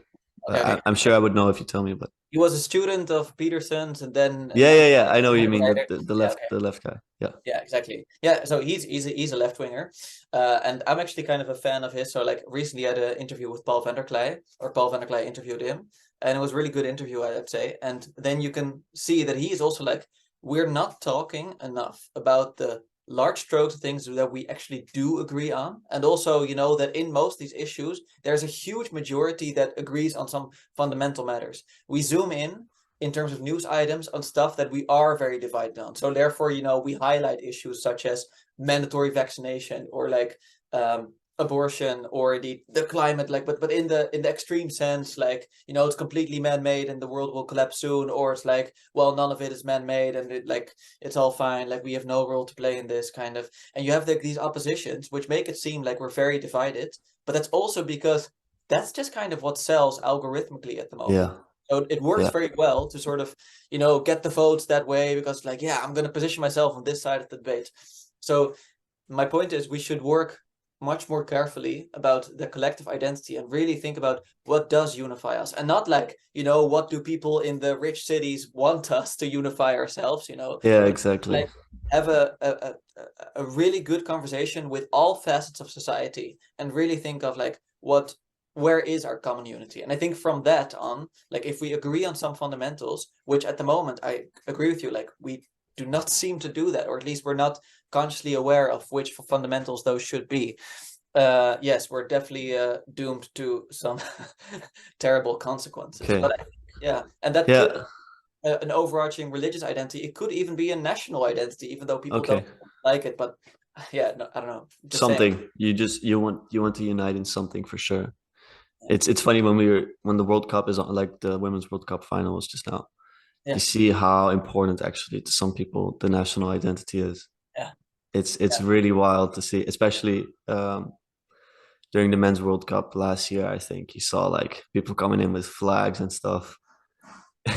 B: okay, okay.
A: I'm sure I would know if you tell me, but
B: He was a student of Peterson's, and then
A: yeah, yeah, yeah. I know what you mean. The
B: writer.
A: the, the
B: Yeah,
A: left
B: okay.
A: the left guy. Yeah.
B: Yeah, exactly. Yeah, so he's a left winger, and I'm actually kind of a fan of his. So like recently, I had an interview with Paul van der Klei, or Paul van der Klei interviewed him, and it was a really good interview, I'd say. And then you can see that he is also like, we're not talking enough about the large strokes of things that we actually do agree on, and also that in most of these issues, there's a huge majority that agrees on some fundamental matters. We zoom in terms of news items on stuff that we are very divided on. So therefore, we highlight issues such as mandatory vaccination or like abortion or the climate, like but in the extreme sense, like it's completely man-made and the world will collapse soon, or it's like, well, none of it is man-made and it's all fine, like we have no role to play in this kind of. And you have these oppositions which make it seem like we're very divided, but that's also because that's just kind of what sells algorithmically at the moment.
A: Yeah.
B: So it works
A: Yeah.
B: very well to sort of, get the votes that way because like, yeah, I'm going to position myself on this side of the debate. So my point is we should work much more carefully about the collective identity and really think about what does unify us, and not like, what do people in the rich cities want us to unify ourselves,
A: Yeah,
B: but
A: exactly.
B: like have a really good conversation with all facets of society and really think of like where is our common unity. And I think from that on, like if we agree on some fundamentals, which at the moment I agree with you, like we do not seem to do that, or at least we're not consciously aware of which fundamentals those should be. Yes, we're definitely doomed to some terrible consequences.
A: Okay.
B: But yeah, and that could
A: Yeah.
B: an overarching religious identity. It could even be a national identity, even though people don't
A: Okay.
B: like it. But yeah, no, I don't know. Just saying.
A: Something you want to unite in something for sure. It's funny when the World Cup is on, like the Women's World Cup final was just now.
B: Yeah,
A: You see how important actually to some people the national identity is.
B: yeah,
A: It's
B: yeah.
A: really wild to see, especially during the Men's World Cup last year. I think you saw like people coming in with flags and stuff,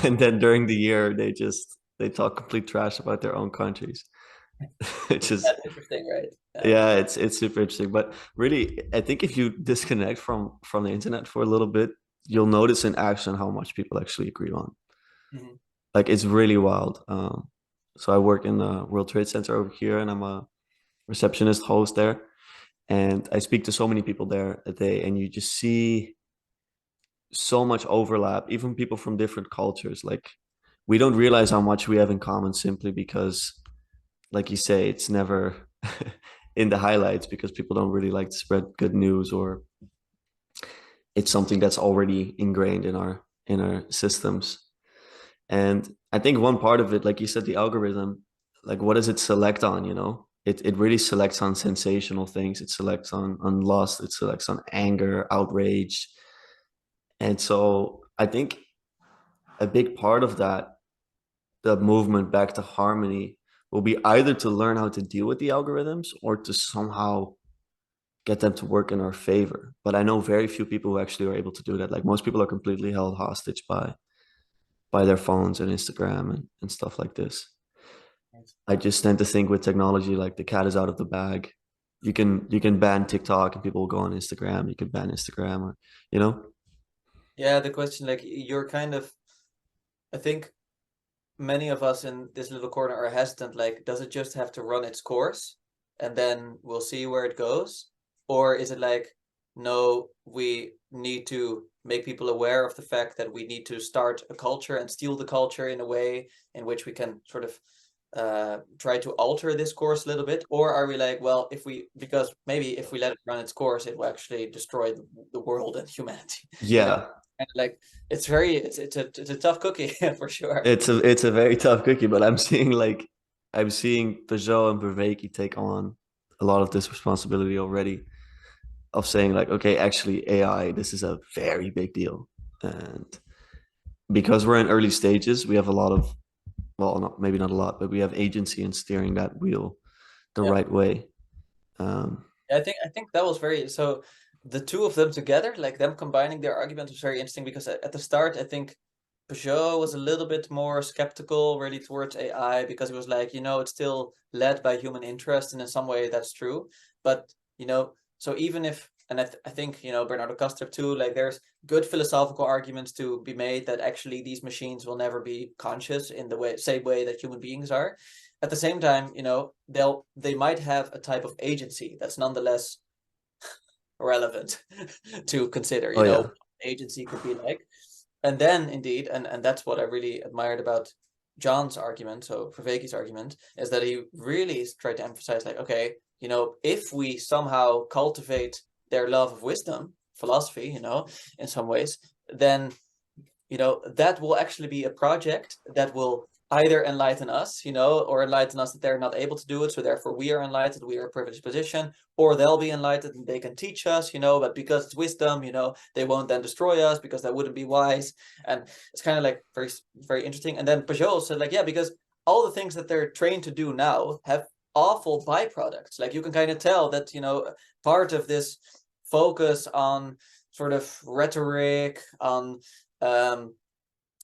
A: and then during the year they talk complete trash about their own countries. It's just
B: That's interesting, right? Yeah.
A: yeah, it's super interesting. But really, I think if you disconnect from the internet for a little bit, you'll notice in action how much people actually agree on.
B: Mhm.
A: Like it's really wild. So I work in the World Trade Center over here, and I'm a receptionist host there, and I speak to so many people there a day, and you just see so much overlap, even people from different cultures. Like we don't realize how much we have in common simply because, like you say, it's never in the highlights because people don't really like to spread good news, or it's something that's already ingrained in our systems. And I think one part of it, like you said, the algorithm, like what does it select on, it really selects on sensational things. It selects on lust, it selects on anger, outrage. And so I think a big part of that, the movement back to harmony, will be either to learn how to deal with the algorithms or to somehow get them to work in our favor. But I know very few people who actually are able to do that. Like most people are completely held hostage by by their phones and Instagram and stuff like this.
B: Right.
A: I just tend to think with technology, like the cat is out of the bag. You can ban TikTok and people will go on Instagram. You can ban Instagram, or you know.
B: Yeah, the question, like, you're kind of, I think many of us in this little corner are hesitant, like, does it just have to run its course and then we'll see where it goes? Or is it like, no, we need to make people aware of the fact that we need to start a culture and steal the culture in a way in which we can sort of try to alter this course a little bit? Or are we like, well, because maybe if we let it run its course, it will actually destroy the world and humanity, you know?
A: Yeah,
B: And like, it's a tough cookie for sure.
A: it's a very tough cookie, but I'm seeing Peugeot and Vervaeke take on a lot of this responsibility already of saying like, okay, actually AI, this is a very big deal. And because we're in early stages, we have a lot of, well, not maybe not a lot, but we have agency in steering that wheel the
B: Yeah.
A: right way. Um,
B: I think that was very, so the two of them together, like them combining their argument was very interesting because at the start, I think Peugeot was a little bit more skeptical really towards AI because it was like, it's still led by human interest, and in some way that's true. But, so even if, and I think, Bernardo Custer too, like there's good philosophical arguments to be made that actually these machines will never be conscious in the same way that human beings are. At the same time, they might have a type of agency that's nonetheless relevant to consider,
A: oh yeah,
B: agency could be like. And then indeed, and that's what I really admired about John's argument, so Vervaeke's argument, is that he really tried to emphasize like, okay, if we somehow cultivate their love of wisdom, philosophy, in some ways, then that will actually be a project that will either enlighten us, or enlighten us that they're not able to do it, so therefore we are enlightened, we are a privileged position, or they'll be enlightened and they can teach us, but because it's wisdom, they won't then destroy us because that wouldn't be wise. And it's kind of like very, very interesting. And then Peugeot said like, yeah, because all the things that they're trained to do now have awful byproducts. Like you can kind of tell that, part of this focus on sort of rhetoric, um,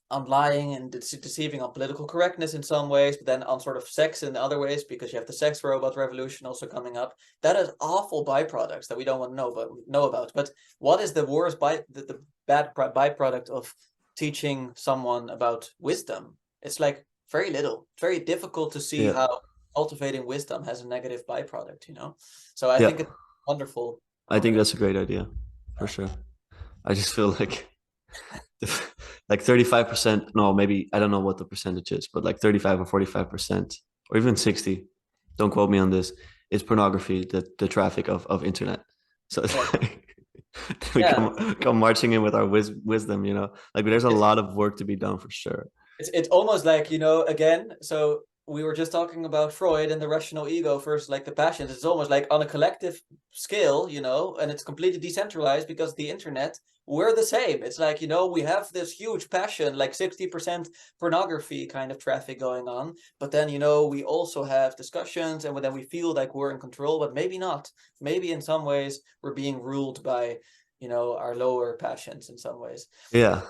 B: on lying and deceiving, on political correctness in some ways, but then on sort of sex in other ways, because you have the sex robot revolution also coming up. That is awful byproducts that we don't want to know about. But what is the worst the bad byproduct of teaching someone about wisdom? It's like very little. Very difficult to see
A: yeah,
B: how cultivating wisdom has a negative byproduct. So I
A: yeah.
B: think it's wonderful
A: I think
B: argument.
A: that's a great idea for
B: Yeah.
A: sure. I just feel like like 35%, no, maybe I don't know what the percentage is, but like 35 or 45%, or even 60, don't quote me on this, is pornography, the traffic of internet. So it's
B: Right.
A: like we
B: Yeah.
A: come marching in with our wisdom, like there's a
B: It's
A: lot of work to be done for sure.
B: it's almost like, again, so we were just talking about Freud and the rational ego versus like the passions. It's almost like on a collective scale, and it's completely decentralized because the internet, we're the same. It's like, we have this huge passion, like 60% pornography kind of traffic going on. But then, we also have discussions, and then we feel like we're in control, but maybe not. Maybe in some ways we're being ruled by, our lower passions in some ways.
A: Yeah,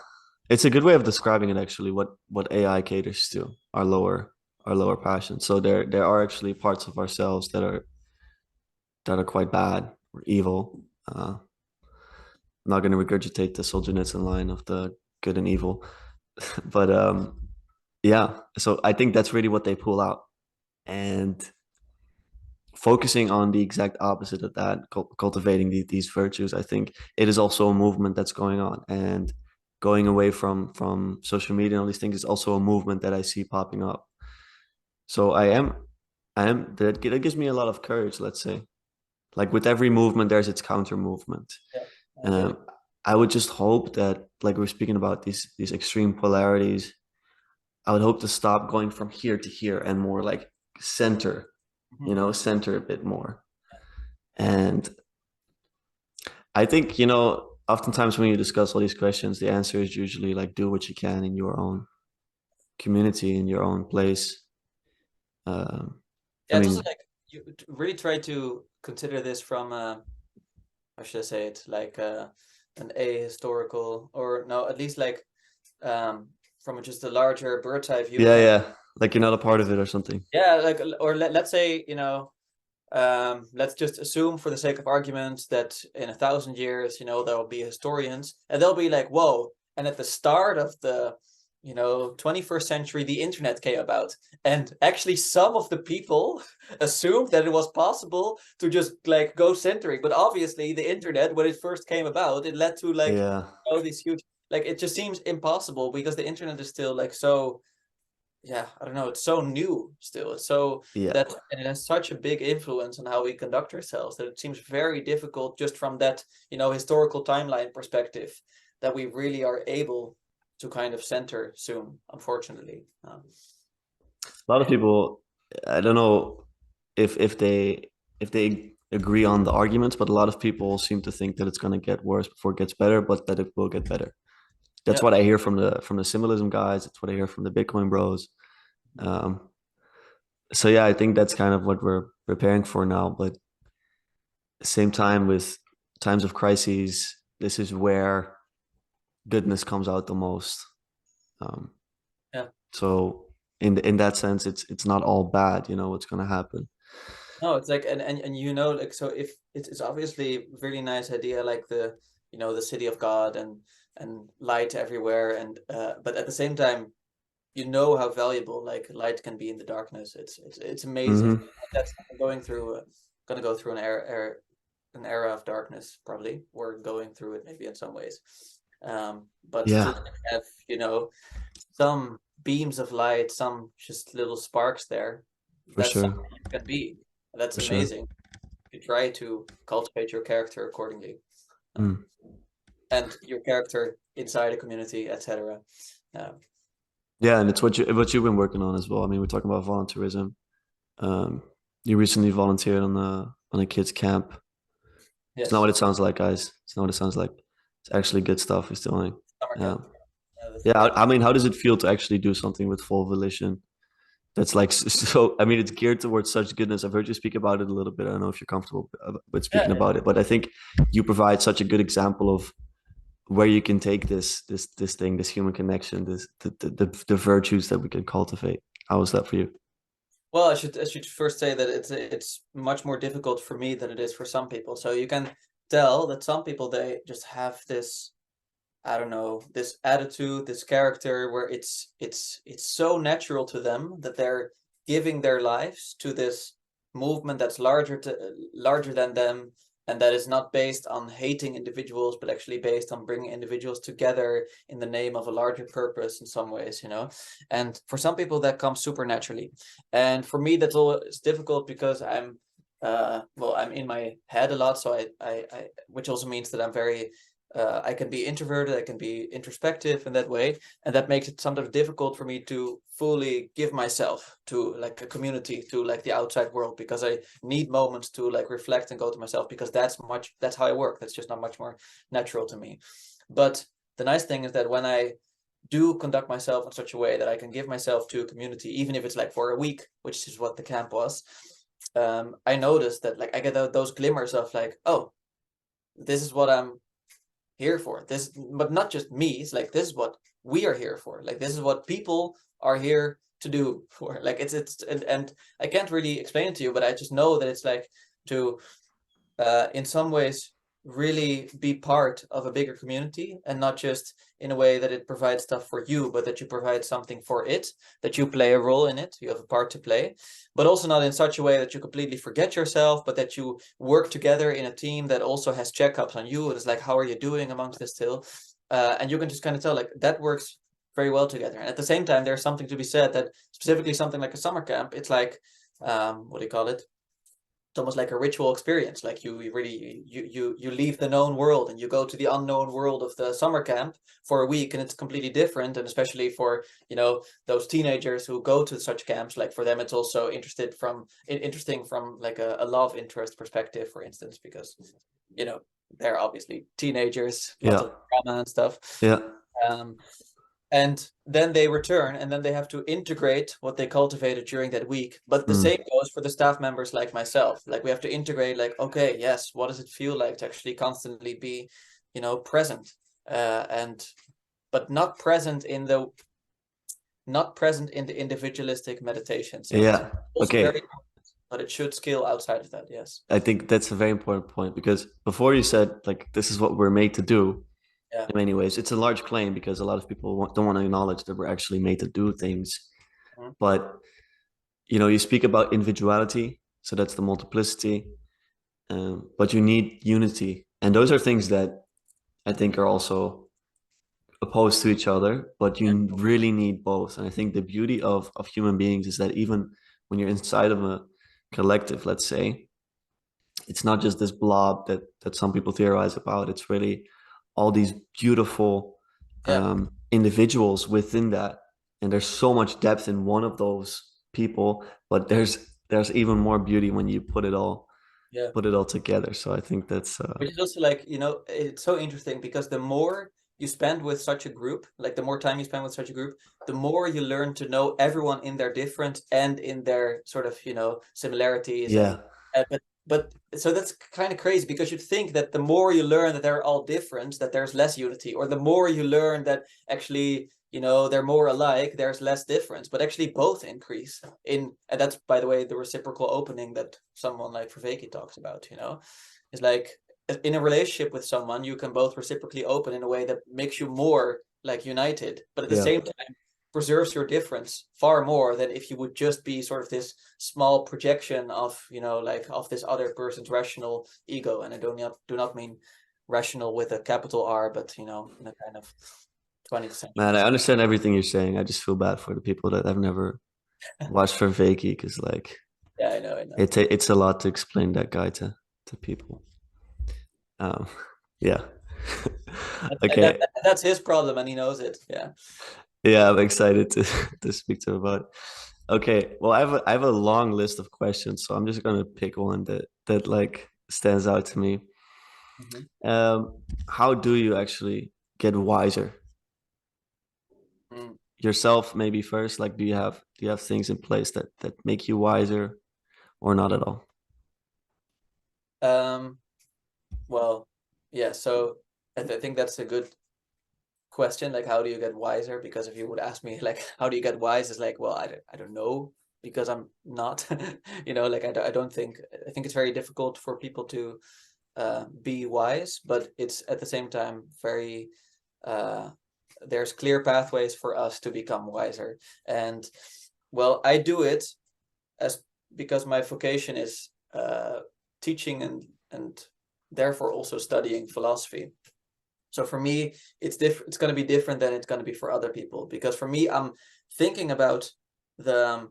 A: it's a good way of describing it actually, what AI caters to, our lower passions. So there are actually parts of ourselves that are quite bad or evil. I'm not going to regurgitate the Solzhenitsyn line of the good and evil, but yeah. So I think that's really what they pull out, and focusing on the exact opposite of that, cultivating these virtues. I think it is also a movement that's going on, and going away from social media and all these things is also a movement that I see popping up. So I am that gives me a lot of courage. Let's say, like with every movement, there's its counter movement.
B: Yeah, I agree.
A: Um, I would just hope that, like we're speaking about these extreme polarities, I would hope to stop going from here to here and more like center,
B: Mhm.
A: center a bit more. And I think, oftentimes when you discuss all these questions, the answer is usually like do what you can in your own community, in your own place. Um, I
B: Yeah, it's also
A: mean,
B: like you really try to consider this from how should I say it, like an ahistorical, or no, at least like um from just a larger bird's eye view,
A: Yeah,
B: kind of.
A: yeah. Like you're not a part of it or something.
B: Yeah, like, or let's say, let's just assume for the sake of argument that in 1,000 years, there will be historians and they'll be like, whoa. And at the start of the, 21st century, the internet came about. And actually some of the people assumed that it was possible to just like go centering. But obviously the internet, when it first came about, it led to like,
A: Yeah.
B: these huge, like, it just seems impossible because the internet is still like so, yeah, I don't know, it's so new still. It's so
A: Yeah.
B: that, and it has such a big influence on how we conduct ourselves that it seems very difficult just from that, historical timeline perspective that we really are able to kind of center soon, unfortunately.
A: A lot of people, I don't know if they agree on the arguments, but a lot of people seem to think that it's going to get worse before it gets better, but that it will get better. That's
B: Yeah.
A: what I hear from the symbolism guys. That's what I hear from the Bitcoin bros. Um, so yeah, I think that's kind of what we're preparing for now. But at the same time, with times of crises, this is where goodness comes out the most. Um,
B: Yeah.
A: so in that sense, it's not all bad. You know what's going to happen.
B: No, it's like, and like, so if it's obviously a really nice idea, like the city of God and light everywhere, and but at the same time, how valuable like light can be in the darkness. It's amazing.
A: Hmm.
B: That's going through, gonna go through an era of darkness. Probably we're going through it maybe in some ways, but to
A: Yeah,
B: have some beams of light, some just little sparks there.
A: for
B: That's
A: sure,
B: something you can be. That's
A: for sure.
B: amazing. You try to cultivate your character accordingly,
A: Mm.
B: and your character inside a community, etc.
A: Yeah, and it's what you've been working on as well. I mean, we're talking about volunteerism. Um, you recently volunteered on a kids camp. It's not
B: Yes,
A: what it sounds like, guys. It's not what it sounds like. It's actually good stuff he's doing.
B: summer
A: Yeah.
B: camp. That's
A: Yeah.
B: great.
A: I mean, how does it feel to actually do something with full volition? That's like so. I mean, it's geared towards such goodness. I've heard you speak about it a little bit. I don't know if you're comfortable with
B: Yeah,
A: speaking about it, but I think you provide such a good example of where you can take this thing, this human connection, the virtues that we can cultivate. How was that for you?
B: well, I should first say that it's much more difficult for me than it is for some people. So you can tell that some people, they just have this, I don't know, this attitude, this character where it's so natural to them that they're giving their lives to this movement that's larger than them, and that is not based on hating individuals, but actually based on bringing individuals together in the name of a larger purpose in some ways. And for some people that comes super naturally, and for me that's always difficult because I'm in my head a lot, so I which also means that I'm very I can be introverted, I can be introspective in that way, and that makes it sometimes difficult for me to fully give myself to like a community, to like the outside world, because I need moments to like reflect and go to myself, because that's how I work. That's just not much more natural to me. But the nice thing is that when I do conduct myself in such a way that I can give myself to a community, even if it's like for a week, which is what the camp was, I noticed that like I get those glimmers of like, oh, this is what I'm here for, this, but not just me. It's like, this is what we are here for, like this is what people are here to do for, like it's and I can't really explain it to you, but I just know that it's like to in some ways really be part of a bigger community, and not just in a way that it provides stuff for you, but that you provide something for it, that you play a role in it, you have a part to play, but also not in such a way that you completely forget yourself, but that you work together in a team that also has checkups on you. It's like, how are you doing amongst this still? And you can just kind of tell like that works very well together. And at the same time, there's something to be said that specifically something like a summer camp, it's like what do you call it, it's almost like a ritual experience. Like you really you leave the known world and you go to the unknown world of the summer camp for a week, and it's completely different. And especially for those teenagers who go to such camps, like for them it's also interesting from like a love interest perspective, for instance, because they're obviously teenagers, lots
A: Yeah,
B: of drama and stuff.
A: yeah.
B: um and then they return, and then they have to integrate what they cultivated during that week. But the same
A: Mm.
B: goes for the staff members like myself. Like we have to integrate, like, okay, yes, what does it feel like to actually constantly be present, and but not present in the not present in the individualistic meditation sense.
A: Yeah.
B: Also
A: Okay.
B: very, but it should scale outside of that. Yes.
A: I think that's a very important point because before you said like this is what we're made to do.
B: Yeah.
A: In many ways, it's a large claim because a lot of people don't want to acknowledge that we're actually made to do things.
B: Mhm.
A: But you speak about individuality, so that's the multiplicity. But you need unity, and those are things that I think are also opposed to each other. But
B: Yeah.
A: you really need both, and I think the beauty of human beings is that even when you're inside of a collective, let's say, it's not just this blob that some people theorize about. It's really all these beautiful
B: Yeah.
A: individuals within that, and there's so much depth in one of those people. But there's even more beauty when you
B: Yeah.
A: put it all together. So I think that's
B: Which is also like, it's so interesting because the more you spend with such a group, like the more time you spend with such a group, the more you learn to know everyone in their different and in their sort of, similarities. And
A: yeah,
B: but so that's kind of crazy because you'd think that the more you learn that they're all different, that there's less unity, or the more you learn that actually, they're more alike, there's less difference, but actually both increase and that's, by the way, the reciprocal opening that someone like Vervaeke talks about, is like in a relationship with someone, you can both reciprocally open in a way that makes you more like united, but at the
A: yeah.
B: same time preserves your difference far more than if you would just be sort of this small projection of, like of this other person's rational ego. And I do not mean rational with a capital R, but in a kind of 20th century.
A: Man, I understand everything you're saying. I just feel bad for the people that have never watched Vervaeke because like
B: Yeah, I know, I know.
A: it's a lot to explain that guy to people. Um, yeah.
B: And
A: Okay.
B: that's his problem, and he knows it. Yeah.
A: Yeah, I'm excited to to speak to him about it. Okay. Well, I have a long list of questions, so I'm just gonna pick one that like stands out to me.
B: Mhm.
A: How do you actually get wiser
B: Mm.
A: yourself? Maybe first, like, do you have things in place that make you wiser, or not at all?
B: Um, well, yeah, so I think that's a good question. Like, how do you get wiser? Because if you would ask me, like, how do you get wise? It's like, well, I don't know because I'm not, like, I don't think, I think it's very difficult for people to be wise, but it's at the same time very, uh, there's clear pathways for us to become wiser. And well, I do it as because my vocation is teaching and therefore also studying philosophy. So for me, it's going to be different than it's going to be for other people, because for me, I'm thinking about the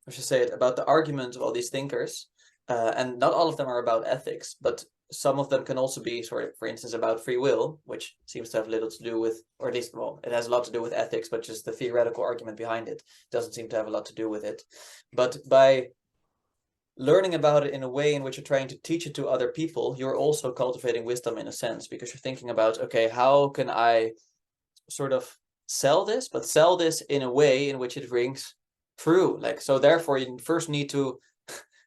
B: I should say it about the arguments of all these thinkers, and not all of them are about ethics, but some of them can also be sort of, for instance, about free will, which seems to have little to do with, or at least, well, it has a lot to do with ethics, but just the theoretical argument behind it doesn't seem to have a lot to do with it. But by learning about it in a way in which you're trying to teach it to other people, you're also cultivating wisdom in a sense, because you're thinking about, okay, how can I sort of sell this, but sell this in a way in which it rings true. Like, so therefore you first need to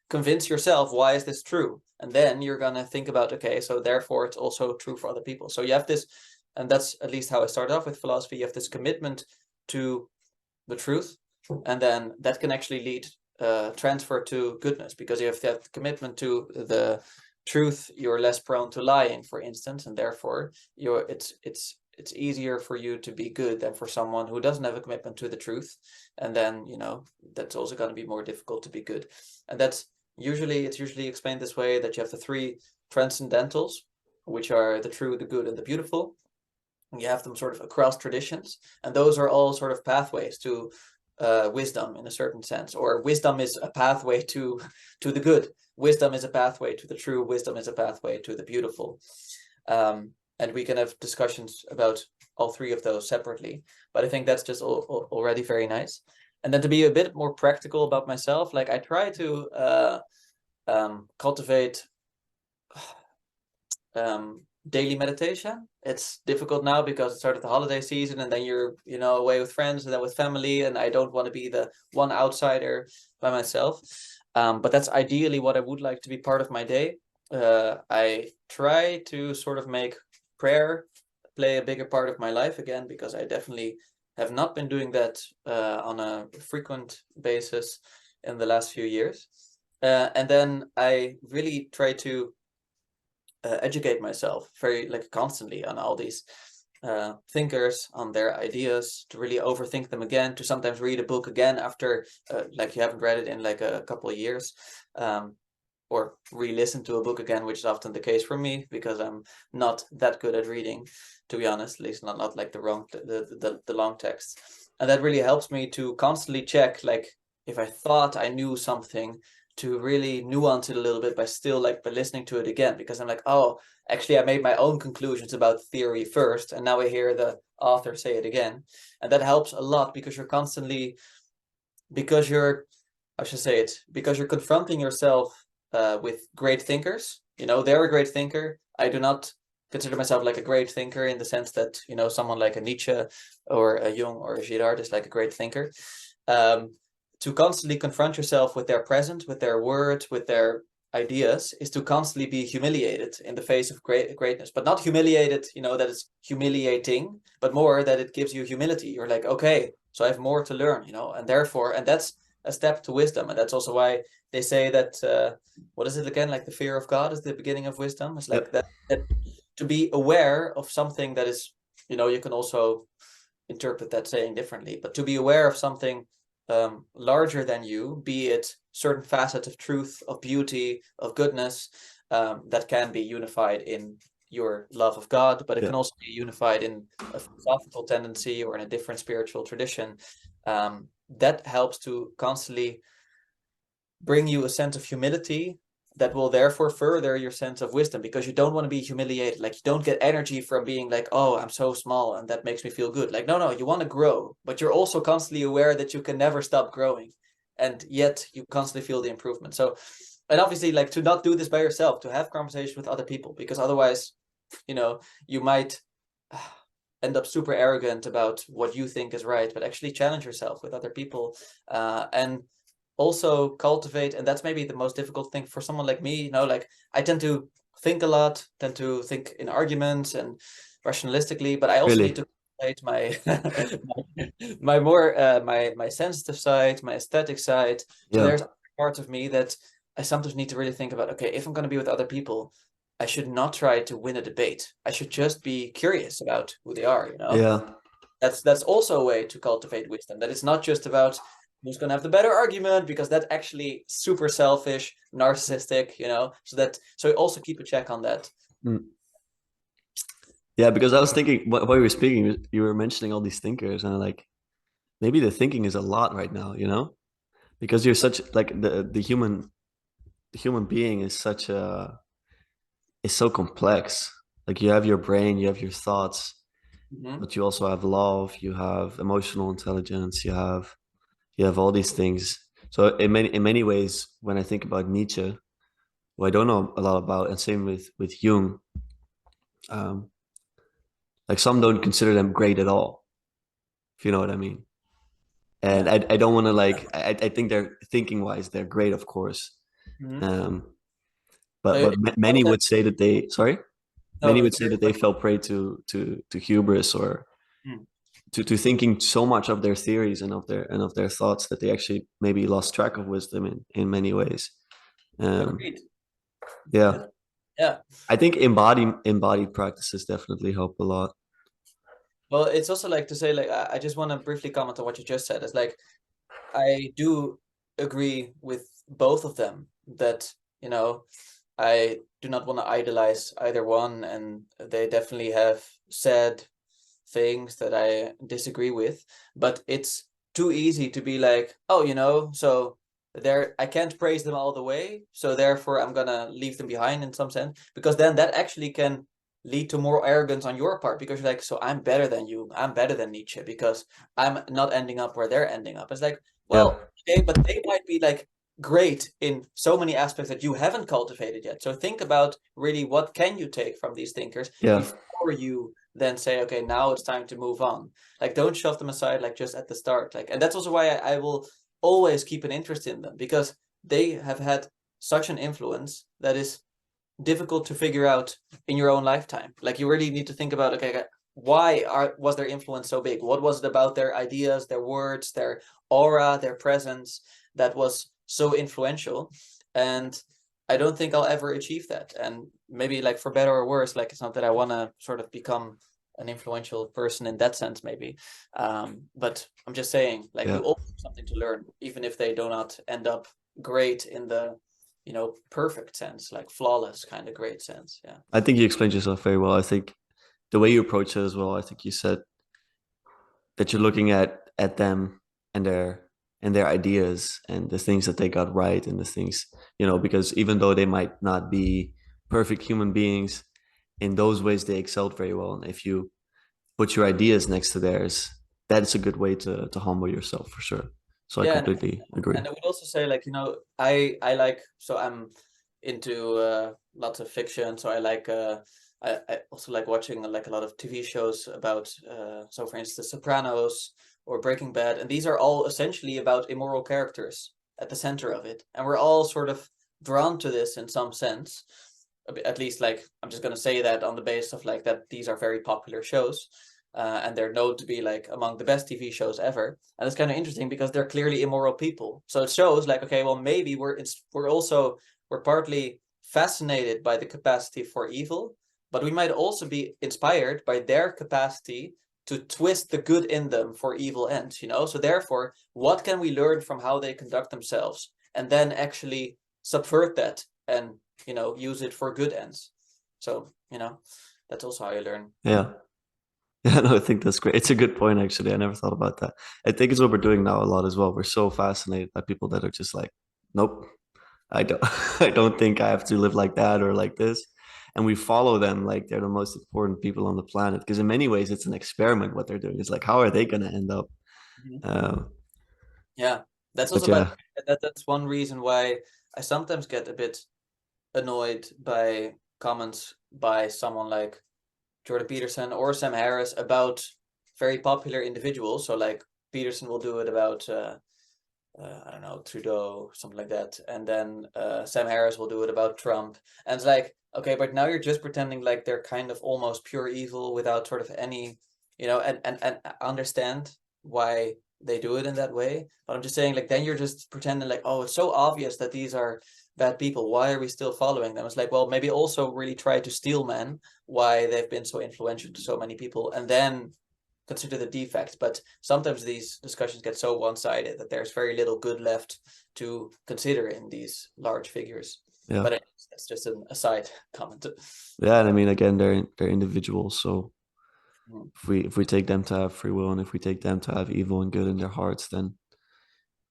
B: convince yourself, why is this true? And then you're going to think about, okay, so therefore it's also true for other people. So you have this, and that's at least how I started off with philosophy. You have this commitment to the truth, and then that can actually lead transfer to goodness, because you have that commitment to the truth, you're less prone to lying, for instance, and therefore it's easier for you to be good than for someone who doesn't have a commitment to the truth. And then that's also going to be more difficult to be good. And it's usually explained this way, that you have the three transcendentals, which are the true, the good, and the beautiful. You have them sort of across traditions, and those are all sort of pathways to wisdom in a certain sense. Or wisdom is a pathway to the good, wisdom is a pathway to the true, wisdom is a pathway to the beautiful. And we can have discussions about all three of those separately, but I think that's just already very nice. And then to be a bit more practical about myself, like I try to cultivate daily meditation. It's difficult now because it's sort of the holiday season, and then you're away with friends and then with family, and I don't want to be the one outsider by myself. But that's ideally what I would like to be part of my day. I try to sort of make prayer play a bigger part of my life again, because I definitely have not been doing that on a frequent basis in the last few years. And then I really try to educate myself very constantly on all these thinkers, on their ideas, to really overthink them again, to sometimes read a book again after you haven't read it in a couple of years, or re-listen to a book again, which is often the case for me because I'm not that good at reading, to be honest, at least not like the long text. And that really helps me to constantly check, if I thought I knew something, to really nuance it a little bit by still by listening to it again, because I'm like, oh, actually I made my own conclusions about theory first, and now I hear the author say it again. And that helps a lot because you're constantly, because you're confronting yourself with great thinkers. They're a great thinker. I do not consider myself like a great thinker in the sense that, someone like a Nietzsche or a Jung or a Girard is like a great thinker. To constantly confront yourself with their presence, with their words, with their ideas, is to constantly be humiliated in the face of greatness, but not humiliated, that it's humiliating, but more that it gives you humility. You're like, okay, so I have more to learn, and therefore, and that's a step to wisdom. And that's also why they say that, what is it again? Like the fear of God is the beginning of wisdom. It's like that to be aware of something that is, you can also interpret that saying differently, but to be aware of something larger than you, be it certain facets of truth, of beauty, of goodness, that can be unified in your love of God, but it can also be unified in a philosophical tendency or in a different spiritual tradition. That helps to constantly bring you a sense of humility that will therefore further your sense of wisdom, because you don't want to be humiliated. You don't get energy from being like, oh, I'm so small and that makes me feel good. No, you want to grow, but you're also constantly aware that you can never stop growing, and yet you constantly feel the improvement. So, and obviously to not do this by yourself, to have conversation with other people, because otherwise, you might end up super arrogant about what you think is right, but actually challenge yourself with other people, and also cultivate. And that's maybe the most difficult thing for someone like me. I tend to think a lot, tend to think in arguments and rationalistically, but I also need to cultivate my more my sensitive side, my aesthetic side. So there's parts of me that I sometimes need to really think about, okay, if I'm going to be with other people, I should not try to win a debate. I should just be curious about who they are, That's also a way to cultivate wisdom. That it's not just about who's going to have the better argument, because that's actually super selfish, narcissistic, so you also keep a check on that.
A: Yeah, because I was thinking while you were speaking, you were mentioning all these thinkers, and maybe the thinking is a lot right now, because you're such the human being is so complex. You have your brain, you have your thoughts, but you also have love, you have emotional intelligence, you have all these things. So in many ways, when I think about Nietzsche, who I don't know a lot about, and same with Jung, some don't consider them great at all, if you know what I mean. And I don't want to I think they're thinking wise, they're great, of course. But many would say that many would say that they fell prey to hubris, or to thinking so much of their theories and of their thoughts that they actually maybe lost track of wisdom in many ways. Yeah. I think embodied practices definitely help a lot.
B: Well, it's also to say, I just want to briefly comment on what you just said. It's I do agree with both of them, that I do not want to idolize either one, and they definitely have said things that I disagree with, but it's too easy to be like, oh, so I can't praise them all the way, so therefore I'm gonna leave them behind in some sense, because then that actually can lead to more arrogance on your part, because you're like, so I'm better than you, I'm better than Nietzsche because I'm not ending up where they're ending up. It's like, well, okay, but they might be great in so many aspects that you haven't cultivated yet. So think about really what can you take from these thinkers before you then say, okay, now it's time to move on. Don't shove them aside just at the start. And that's also why I will always keep an interest in them, because they have had such an influence that is difficult to figure out in your own lifetime. You really need to think about, okay, why was their influence so big? What was it about their ideas, their words, their aura, their presence that was so influential? And I don't think I'll ever achieve that. And maybe like for better or worse, like it's not that I want to sort of become an influential person in that sense, maybe. But I'm just saying, like we
A: Yeah.
B: all have something to learn, even if they do not end up great in the, perfect sense, like flawless kind of great sense. Yeah.
A: I think you explained yourself very well. I think the way you approach it as well, I think you said that you're looking at them and their ideas and the things that they got right and the things, because even though they might not be perfect human beings, in those ways they excelled very well. And if you put your ideas next to theirs, that's a good way to humble yourself for sure. So I
B: Yeah, and,
A: completely agree.
B: and I would also say, like, I like, so I'm into lots of fiction, so I like I also like watching like a lot of TV shows about so for instance Sopranos or Breaking Bad, and these are all essentially about immoral characters at the center of it, and we're all sort of drawn to this in some sense. At least, like, I'm just gonna say that on the basis of like that these are very popular shows, and they're known to be like among the best TV shows ever. And it's kind of interesting because they're clearly immoral people. So it shows like, okay, well, maybe we're partly fascinated by the capacity for evil, but we might also be inspired by their capacity to twist the good in them for evil ends, So therefore, what can we learn from how they conduct themselves and then actually subvert that and, use it for good ends? So, that's also how you learn.
A: Yeah. Yeah, no, I think that's great. It's a good point, actually. I never thought about that. I think it's what we're doing now a lot as well. We're so fascinated by people that are just like, nope, I don't, I don't think I have to live like that or like this. And we follow them like they're the most important people on the planet. Because in many ways, it's an experiment what they're doing. It's like, how are they going to end up?
B: Mhm.
A: Uh,
B: Yeah, that's
A: but
B: also, by the
A: yeah,
B: way, that's one reason why I sometimes get a bit annoyed by comments by someone like Jordan Peterson or Sam Harris about very popular individuals. So like Peterson will do it about I don't know, Trudeau, something like that, and then Sam Harris will do it about Trump, and it's like, okay, but now you're just pretending like they're kind of almost pure evil without sort of any, and understand why they do it in that way. But I'm just saying, like, then you're just pretending like, oh, it's so obvious that these are bad people. Why are we still following them? It's like, well, maybe also really try to steel man why they've been so influential to so many people, and then consider the defects. But sometimes these discussions get so one-sided that there's very little good left to consider in these large figures.
A: yeah,
B: But it's just an aside comment.
A: yeah. And I mean, again, they're individuals. So
B: Mm.
A: if we take them to have free will and if we take them to have evil and good in their hearts, then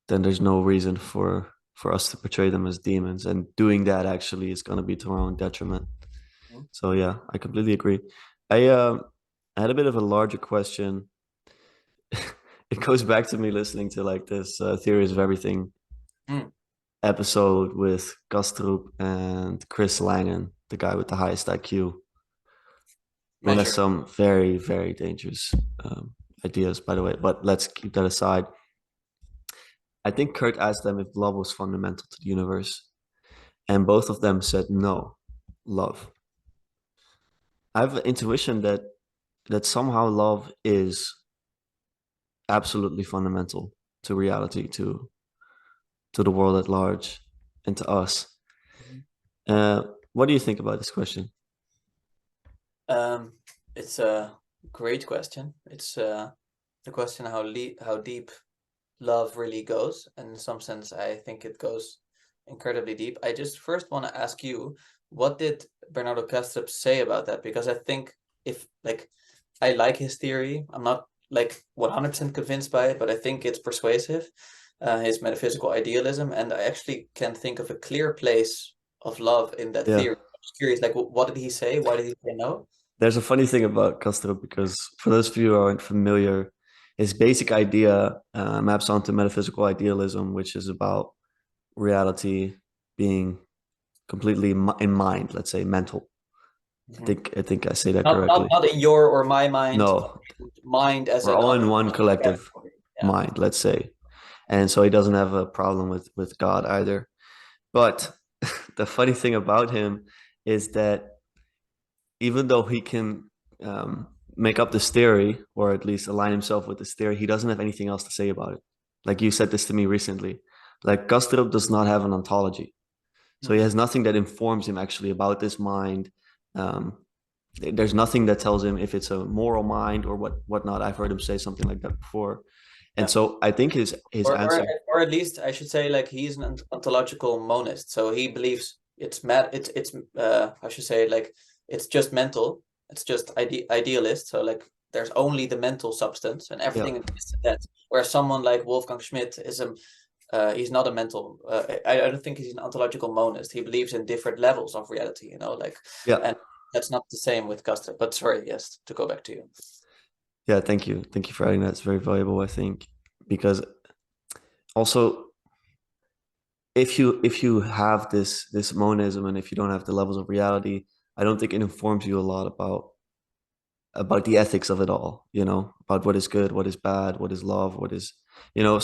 A: there's no reason for us to portray them as demons. And doing that actually is going to be to our own detriment.
B: Mm.
A: So yeah, I completely agree. I had a bit of a larger question. It goes back to me listening to like this theories of everything
B: Mm.
A: episode with Kastrup and Chris Langen, the guy with the highest IQ, who has
B: Measure.
A: some very, very dangerous ideas, by the way. But let's keep that aside. I think Kurt asked them if love was fundamental to the universe, and both of them said no, love. I have an intuition that somehow love is absolutely fundamental to reality, to the world at large, and to us.
B: Mhm.
A: Uh, what do you think about this question?
B: Um, it's a great question. It's the question how deep love really goes, and in some sense, I think it goes incredibly deep. I just first want to ask you, what did Bernardo Kastrup say about that? Because I think if like I like his theory, I'm not like 100% convinced by it, but I think it's persuasive. His metaphysical idealism, and I actually can think of a clear place of love in that
A: Yeah,
B: theory. I'm just curious, like, what did he say? Why did he say no?
A: there's a funny thing about Castro because for those of you who aren't familiar, his basic idea maps onto metaphysical idealism, which is about reality being completely in mind, let's say mental. I
B: Mhm.
A: think I think I say that
B: Not not
A: correctly.
B: not in your or my mind, but
A: No,
B: in mind as
A: we're
B: an
A: all in one
B: underlying
A: collective
B: category. Yeah.
A: mind, let's say. And so he doesn't have a problem with God either. But the funny thing about him is that even though he can um, make up this theory, or at least align himself with this theory, he doesn't have anything else to say about it. Like you said this to me recently. Like Kastrup does not have an ontology. So he
B: Mhm.
A: has nothing that informs him actually about this mind. Um, there's nothing that tells him if it's a moral mind or whatnot. I've heard him say something like that before. And
B: Yeah.
A: so I think his
B: Or, or
A: answer,
B: or at least I should say like he's an ontological monist. So he believes it's I should say like it's just mental. It's just idealist. So like there's only the mental substance and
A: yeah,
B: everything is that. Whereas someone like Wolfgang Schmidt is he's not a mental I don't think he's an ontological monist. He believes in different levels of reality, like,
A: yeah,
B: and that's not the same with Custer. But sorry, yes, to go back to you.
A: yeah. Thank you for adding that. It's very valuable, I think, because also if you have this monism and if you don't have the levels of reality, I don't think it informs you a lot about the ethics of it all, about what is good, what is bad, what is love, what is,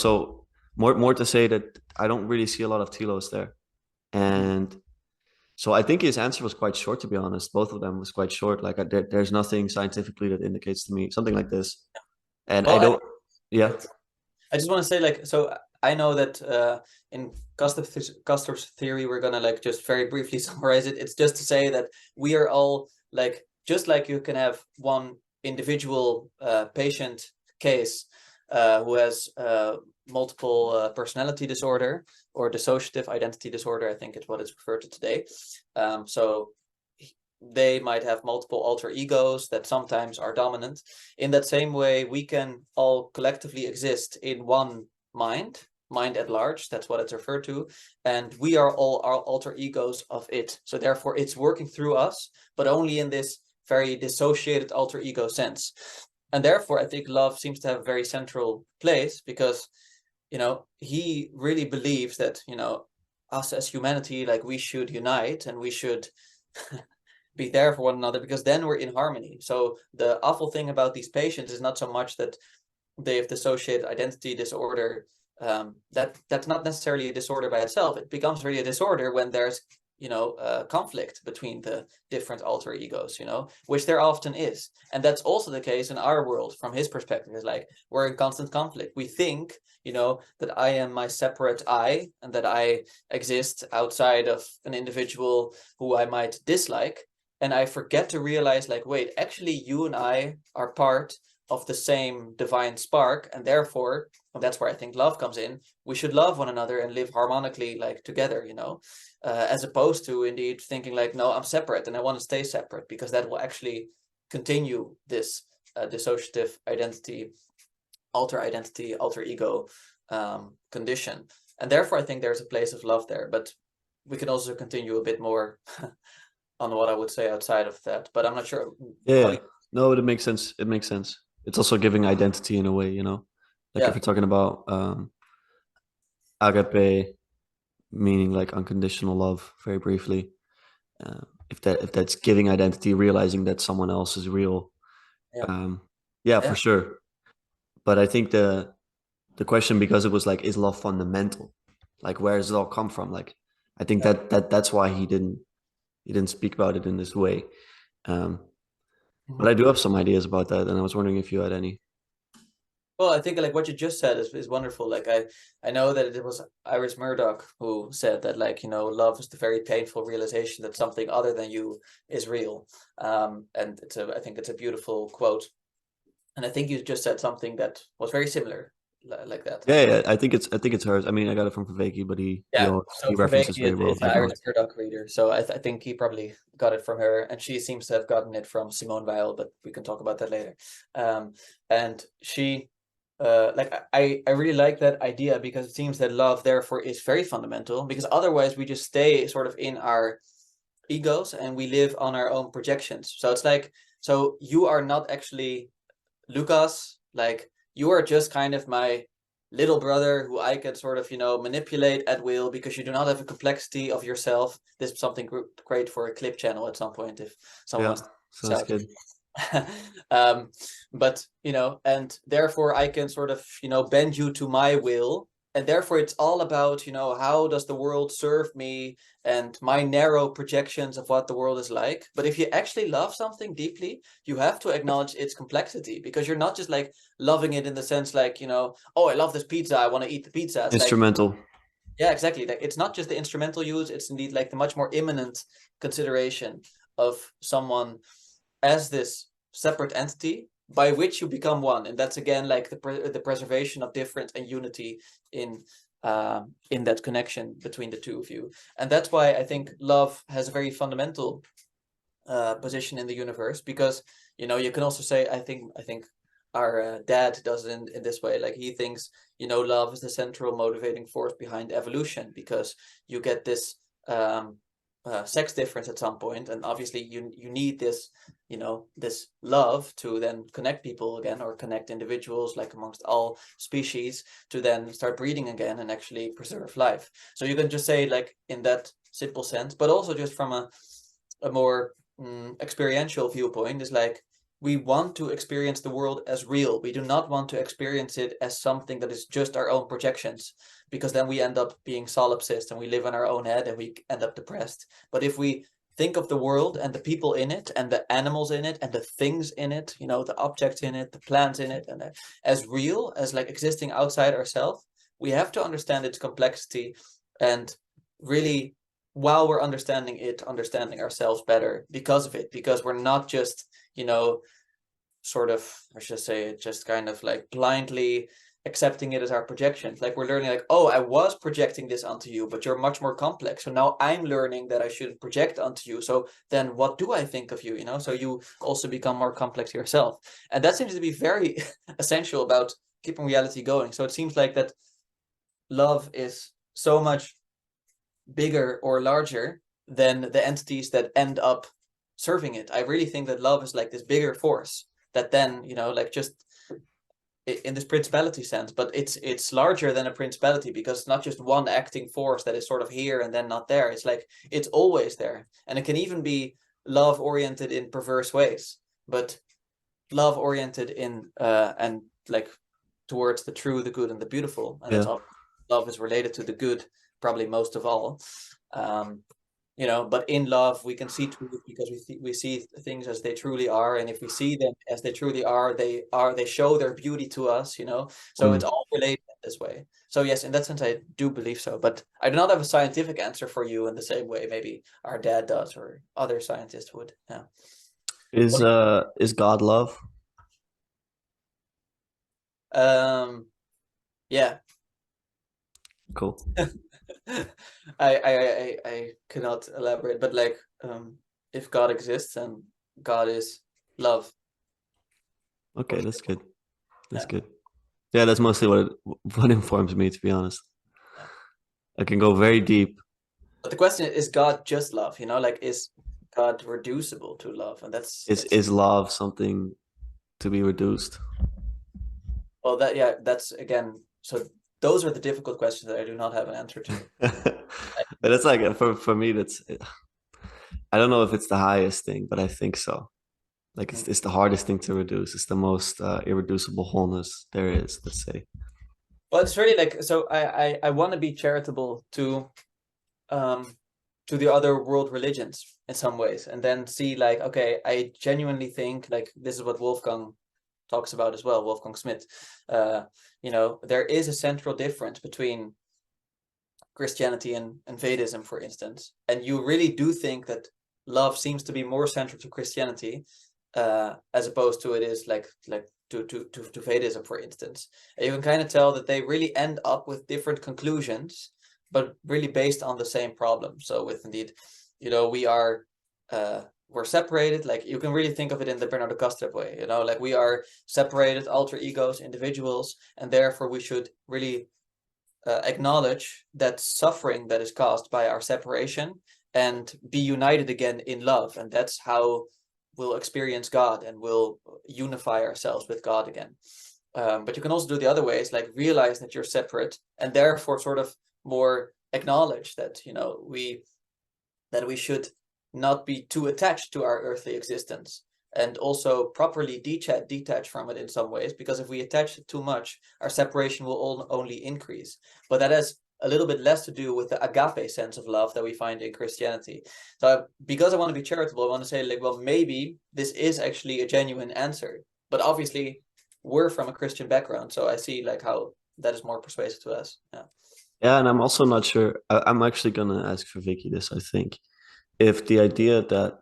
A: so more to say that I don't really see a lot of telos there.
B: Mhm.
A: And so I think his answer was quite short, to be honest. Both of them was quite short. Like there's nothing scientifically that indicates to me something like this. And I
B: Well,
A: don't, yeah,
B: I just want to say, like, so I know that in Custer's theory, we're gonna like just very briefly summarize it. It's just to say that we are all like, just like you can have one individual patient case who has multiple personality disorder or dissociative identity disorder, I think it's what it's referred to today. So they might have multiple alter egos that sometimes are dominant. In that same way, we can all collectively exist in one mind at large, that's what it's referred to, and we are all our alter egos of it. So therefore it's working through us, but only in this very dissociated alter ego sense. And therefore I think love seems to have a very central place, because he really believes that us as humanity, like, we should unite and we should be there for one another, because then we're in harmony. So the awful thing about these patients is not so much that they have dissociated identity disorder. That's not necessarily a disorder by itself. It becomes really a disorder when there's conflict between the different alter egos, which there often is. And that's also the case in our world. From his perspective, is like we're in constant conflict. We think that I am my separate I, and that I exist outside of an individual who I might dislike, and I forget to realize, like, wait, actually you and I are part of the same divine spark, and therefore, and that's where I think love comes in, we should love one another and live harmonically, like, together, as opposed to indeed thinking like, no, I'm separate and I want to stay separate, because that will actually continue this dissociative identity, alter ego condition. And therefore I think there's a place of love there. But we can also continue a bit more on what I would say outside of that, but I'm not sure
A: yeah,
B: how
A: yeah.
B: you.
A: No, but it makes sense. It makes sense. It's also giving identity in a way, like if
B: Yeah.
A: you're talking about agape, meaning like unconditional love, very briefly. If that's giving identity, realizing that someone else is real.
B: Yeah.
A: Um, yeah, for
B: Yeah.
A: sure. But I think the question, because it was like, is love fundamental? Like, where does it all come from? Like, I think
B: Yeah.
A: that's why he didn't speak about it in this way. Um, but
B: Mhm.
A: I do have some ideas about that, and I was wondering if you had any.
B: Well, I think like what you just said is wonderful. Like I know that it was Iris Murdoch who said that, like, love is the very painful realization that something other than you is real. And I think it's a beautiful quote. And I think you just said something that was very similar, like that.
A: Yeah, yeah, I think it's hers. I mean, I got it from Vervaeke, but he
B: Yeah,
A: always,
B: so
A: he
B: Vervaeke
A: references very well.
B: is
A: I
B: an
A: know
B: Irish
A: it.
B: Murdoch reader, so I think he probably got it from her, and she seems to have gotten it from Simone Weil, but we can talk about that later. And she, like, I really like that idea, because it seems that love therefore is very fundamental, because otherwise we just stay sort of in our egos and we live on our own projections. So it's like, so you are not actually Lucas, like, you are just kind of my little brother who I can sort of, manipulate at will, because you do not have a complexity of yourself. This is something great for a clip channel at some point if someone
A: Yeah,
B: wants to
A: sounds
B: start.
A: good.
B: um, but and therefore I can sort of, bend you to my will, and therefore it's all about, you know, how does the world serve me and my narrow projections of what the world is like. But if you actually love something deeply, you have to acknowledge its complexity, because you're not just like loving it in the sense like, you know, oh, I love this pizza, I want to eat the pizza. It's like,
A: Instrumental.
B: yeah, exactly. Like it's not just the instrumental use, it's indeed like the much more imminent consideration of someone as this separate entity by which you become one. And that's again like the preservation of difference and unity in that connection between the two of you. And that's why I think love has a very fundamental position in the universe, because, you know, you can also say, I think our dad does it in this way. Like he thinks, you know, love is the central motivating force behind evolution, because you get this sex difference at some point, and obviously you need this, you know, this love to then connect people again, or connect individuals, like amongst all species, to then start breeding again and actually preserve life. So you can just say like in that simple sense, but also just from a more experiential viewpoint, is like we want to experience the world as real. We do not want to experience it as something that is just our own projections, because then we end up being solipsist and we live in our own head and we end up depressed. But if we think of the world and the people in it and the animals in it and the things in it, you know, the objects in it, the plants in it, and as real, as like existing outside ourselves, we have to understand its complexity, and really, while we're understanding it, understanding ourselves better because of it, because we're not just, you know, sort of, I should say, just kind of like blindly accepting it as our projections. Like we're learning like, oh, I was projecting this onto you, but you're much more complex. So now I'm learning that I shouldn't project onto you. So then what do I think of you? You know, so you also become more complex yourself. And that seems to be very essential about keeping reality going. So it seems like that love is so much bigger or larger than the entities that end up serving it. I really think that love is like this bigger force that then, you know, like just in this principality sense, but it's larger than a principality, because it's not just one acting force that is sort of here and then not there. It's like it's always there, and it can even be love oriented in perverse ways, but love oriented in and like towards the true, the good, and the beautiful. And that's
A: Yeah.
B: all. Love is related to the good, probably most of all. You know, but in love we can see truth, because we see things as they truly are, and if we see them as they truly are, they show their beauty to us, you know. So it's all related this way. So yes, in that sense I do believe so, but I do not have a scientific answer for you in the same way maybe our dad does or other scientists would. Yeah.
A: Is God love?
B: Yeah.
A: Cool.
B: I cannot elaborate, but like if God exists, and God is love.
A: Okay, that's good. That's
B: Yeah.
A: good. Yeah, that's mostly what informs me, to be honest.
B: Yeah.
A: I can go very deep.
B: But the question is God just love? You know, like is God reducible to love? And that's
A: Is love something to be reduced?
B: well, that yeah, that's again. So those are the difficult questions that I do not have an answer to.
A: But it's like for me, that's I don't know if it's the highest thing, but I think so. Like
B: Mm.
A: it's the hardest thing to reduce. It's the most irreducible wholeness there is, let's say.
B: Well, it's really like, so I want to be charitable um to the other world religions in some ways, and then see like, okay, I genuinely think like this is what Wolfgang talks about as well, Wolfgang Schmidt. You know, there is a central difference between Christianity and Vedism, for instance, and you really do think that love seems to be more central to Christianity as opposed to it is like to Vedism, for instance. And you can kind of tell that they really end up with different conclusions, but really based on the same problem. So with indeed, you know, we're separated. Like you can really think of it in the Bernardo Kastrup way, you know, like we are separated alter egos, individuals, and therefore we should really acknowledge that suffering that is caused by our separation and be united again in love. And that's how we'll experience God and we'll unify ourselves with God again. But you can also do the other ways, like realize that you're separate and therefore sort of more acknowledge that, you know, we should not be too attached to our earthly existence. and also properly detach from it in some ways, because if we attach it too much, our separation will only increase. But that has a little bit less to do with the agape sense of love that we find in Christianity. So because I want to be charitable, I want to say, like, well, maybe this is actually a genuine answer. But obviously, we're from a Christian background, so I see like how that is more persuasive to us. Yeah.
A: Yeah, and I'm also not sure. I'm actually gonna ask for Vicky this. I think if the idea that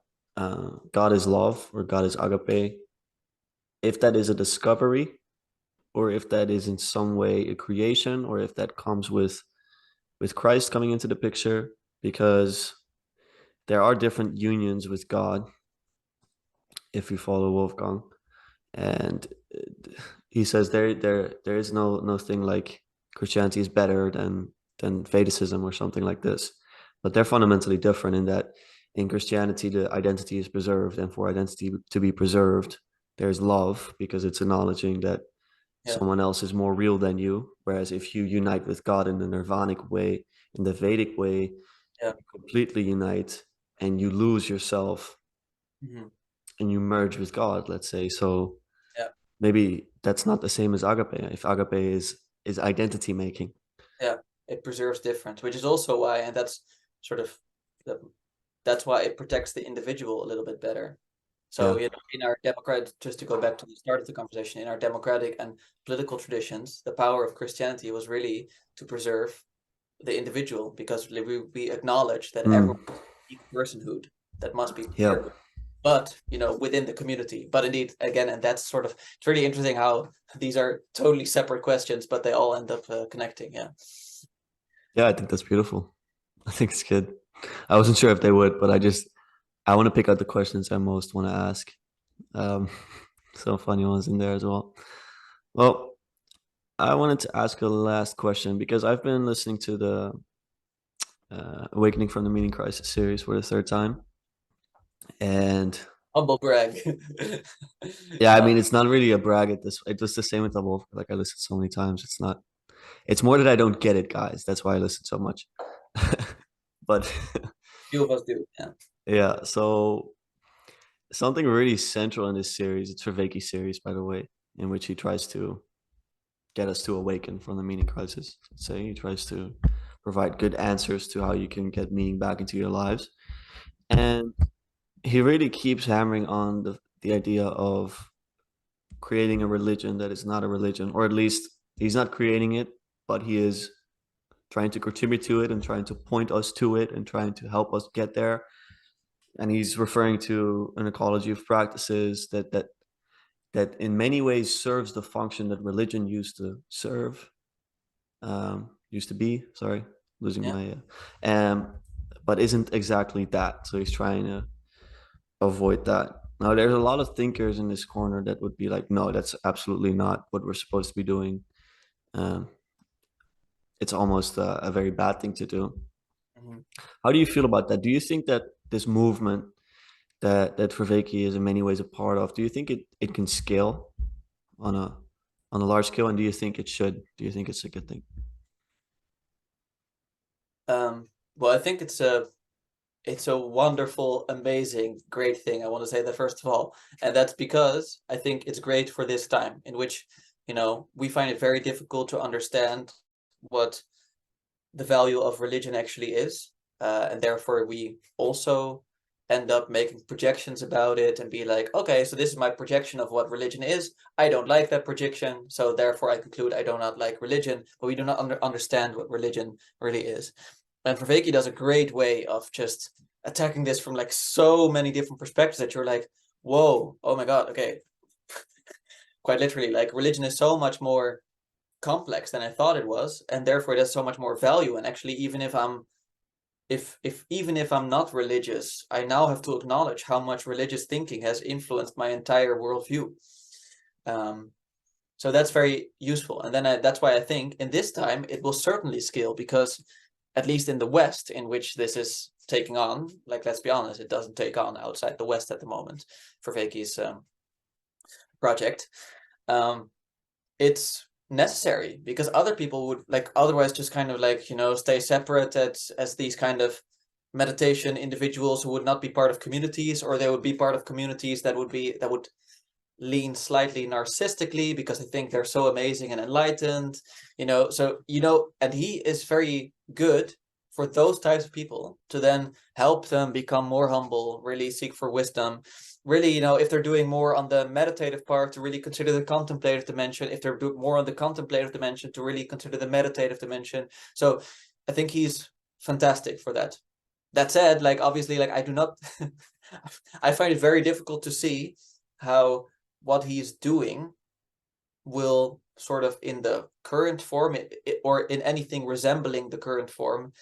A: God is love or God is agape, if that is a discovery, or if that is in some way a creation, or if that comes with Christ coming into the picture, because there are different unions with God if you follow Wolfgang, and he says there is no thing like Christianity is better than Vedicism or something like this, but they're fundamentally different in that in Christianity the identity is preserved, and for identity to be preserved, there's love because it's acknowledging that
B: Yeah.
A: someone else is more real than you. Whereas if you unite with God in the nirvanic way, in the Vedic way,
B: Yeah.
A: you completely unite and you lose yourself
B: Mm-hmm.
A: and you merge with God, let's say. So
B: Yeah.
A: maybe that's not the same as agape. If agape is identity making.
B: Yeah. It preserves difference, which is also why, and that's sort of that's why it protects the individual a little bit better. So,
A: Yeah.
B: you know, in our democratic, just to go back to the start of the conversation, in our democratic and political traditions, the power of Christianity was really to preserve the individual, because we acknowledge that everyone
A: Mm.
B: has a unique personhood that must be
A: Yeah.
B: preserved, but, you know, within the community. But indeed, again, and that's sort of, it's really interesting how these are totally separate questions, but they all end up connecting. Yeah.
A: Yeah, I think that's beautiful. I think it's good. I wasn't sure if they would, but I want to pick out the questions I most want to ask. Um, some funny ones in there as well. Well, I wanted to ask a last question because I've been listening to the Awakening from the Meaning Crisis series for the third time. And
B: Humble brag.
A: yeah, I
B: Uh,
A: mean, it's not really a brag at this. It was the same with the Wolf. Like I listened so many times. It's not, it's more that I don't get it, guys. That's why I listen so much. But
B: few of us do. Yeah.
A: yeah, so something really central in this series, it's Vervaeke series, by the way, in which he tries to get us to awaken from the meaning crisis. Say he tries to provide good answers to how you can get meaning back into your lives. And he really keeps hammering on the idea of creating a religion that is not a religion, or at least he's not creating it, but he is trying to contribute to it and trying to point us to it and trying to help us get there. And he's referring to an ecology of practices that in many ways serves the function that religion used to serve, used to be. Sorry, losing
B: Yeah.
A: my, but isn't exactly that. So he's trying to avoid that. Now, there's a lot of thinkers in this corner that would be like, no, that's absolutely not what we're supposed to be doing. Um, it's almost a very bad thing to do.
B: Mhm.
A: How do you feel about that? Do you think that this movement that Vervaeke is in many ways a part of, do you think it can scale on a large scale, and do you think it should? Do you think it's a good thing?
B: Well, I think it's a wonderful, amazing, great thing. I want to say that first of all, and that's because I think it's great for this time in which, you know, we find it very difficult to understand what the value of religion actually is, and therefore we also end up making projections about it and be like, okay, so this is my projection of what religion is. I don't like that projection, so therefore I conclude I do not like religion, but we do not understand what religion really is. And Vervaeke does a great way of just attacking this from like so many different perspectives that you're like, whoa, oh my God, okay. Quite literally, like religion is so much more complex than I thought it was, and therefore it has so much more value. And actually, even if I'm if even if I'm not religious, I now have to acknowledge how much religious thinking has influenced my entire worldview. Um, so that's very useful. And then that's why I think in this time it will certainly scale, because at least in the West, in which this is taking on, like, let's be honest, it doesn't take on outside the West at the moment for Vervaeke's project. Um, it's necessary because other people would like otherwise just kind of like, you know, stay separate as these kind of meditation individuals who would not be part of communities, or they would be part of communities that would lean slightly narcissistically because they think they're so amazing and enlightened, so and he is very good for those types of people to then help them become more humble, really seek for wisdom, really, if they're doing more on the meditative part, to really consider the contemplative dimension, if they're doing more on the contemplative dimension, to really consider the meditative dimension. So I think he's fantastic for that. That said, like, obviously, like, I do not I find it very difficult to see how what he's doing will sort of in the current form or in anything resembling the current form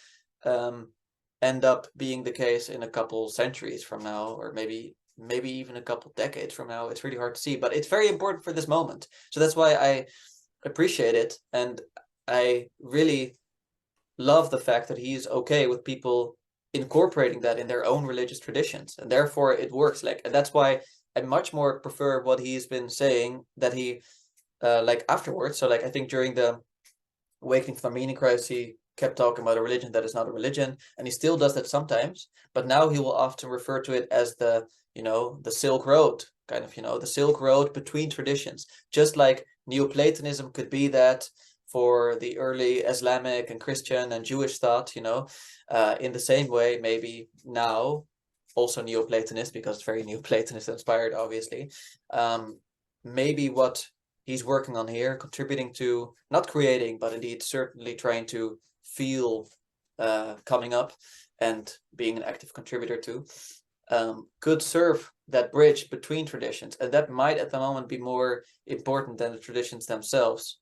B: end up being the case in a couple centuries from now, or maybe even a couple decades from now. It's really hard to see, but it's very important for this moment. So that's why I appreciate it, and I really love the fact that he's okay with people incorporating that in their own religious traditions, and therefore it works. Like, and that's why I much more prefer what he's been saying, that he like afterwards. So like, I think during the Awakening from the Meaning crisis, he kept talking about a religion that is not a religion, and he still does that sometimes, but now he will often refer to it as the the Silk Road, kind of, the Silk Road between traditions, just like Neoplatonism could be that for the early Islamic and Christian and Jewish thought, in the same way, maybe now also Neoplatonist, because it's very Neoplatonist inspired, obviously. Maybe what he's working on here, contributing to, not creating, but indeed certainly trying to feel coming up and being an active contributor to, could serve that bridge between traditions. And that might at the moment be more important than the traditions themselves,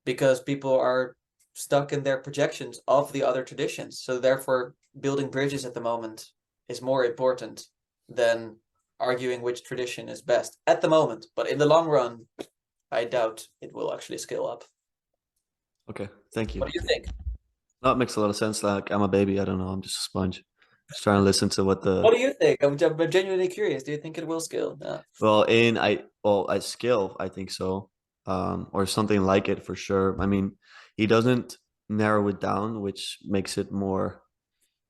B: because people are stuck in their projections of the other traditions. So therefore, building bridges at the moment is more important than arguing which tradition is best at the moment. But in the long run, I doubt it will actually scale up.
A: Okay, thank you.
B: What do you think?
A: No, it makes a lot of sense. Like, I'm a baby. I don't know. I'm just a sponge. Just trying to listen to what
B: What
A: the
B: do you think? I'm genuinely curious. Do you think it will scale? Yeah.
A: at scale, I think so. Or something like it for sure. I mean, he doesn't narrow it down, which makes it more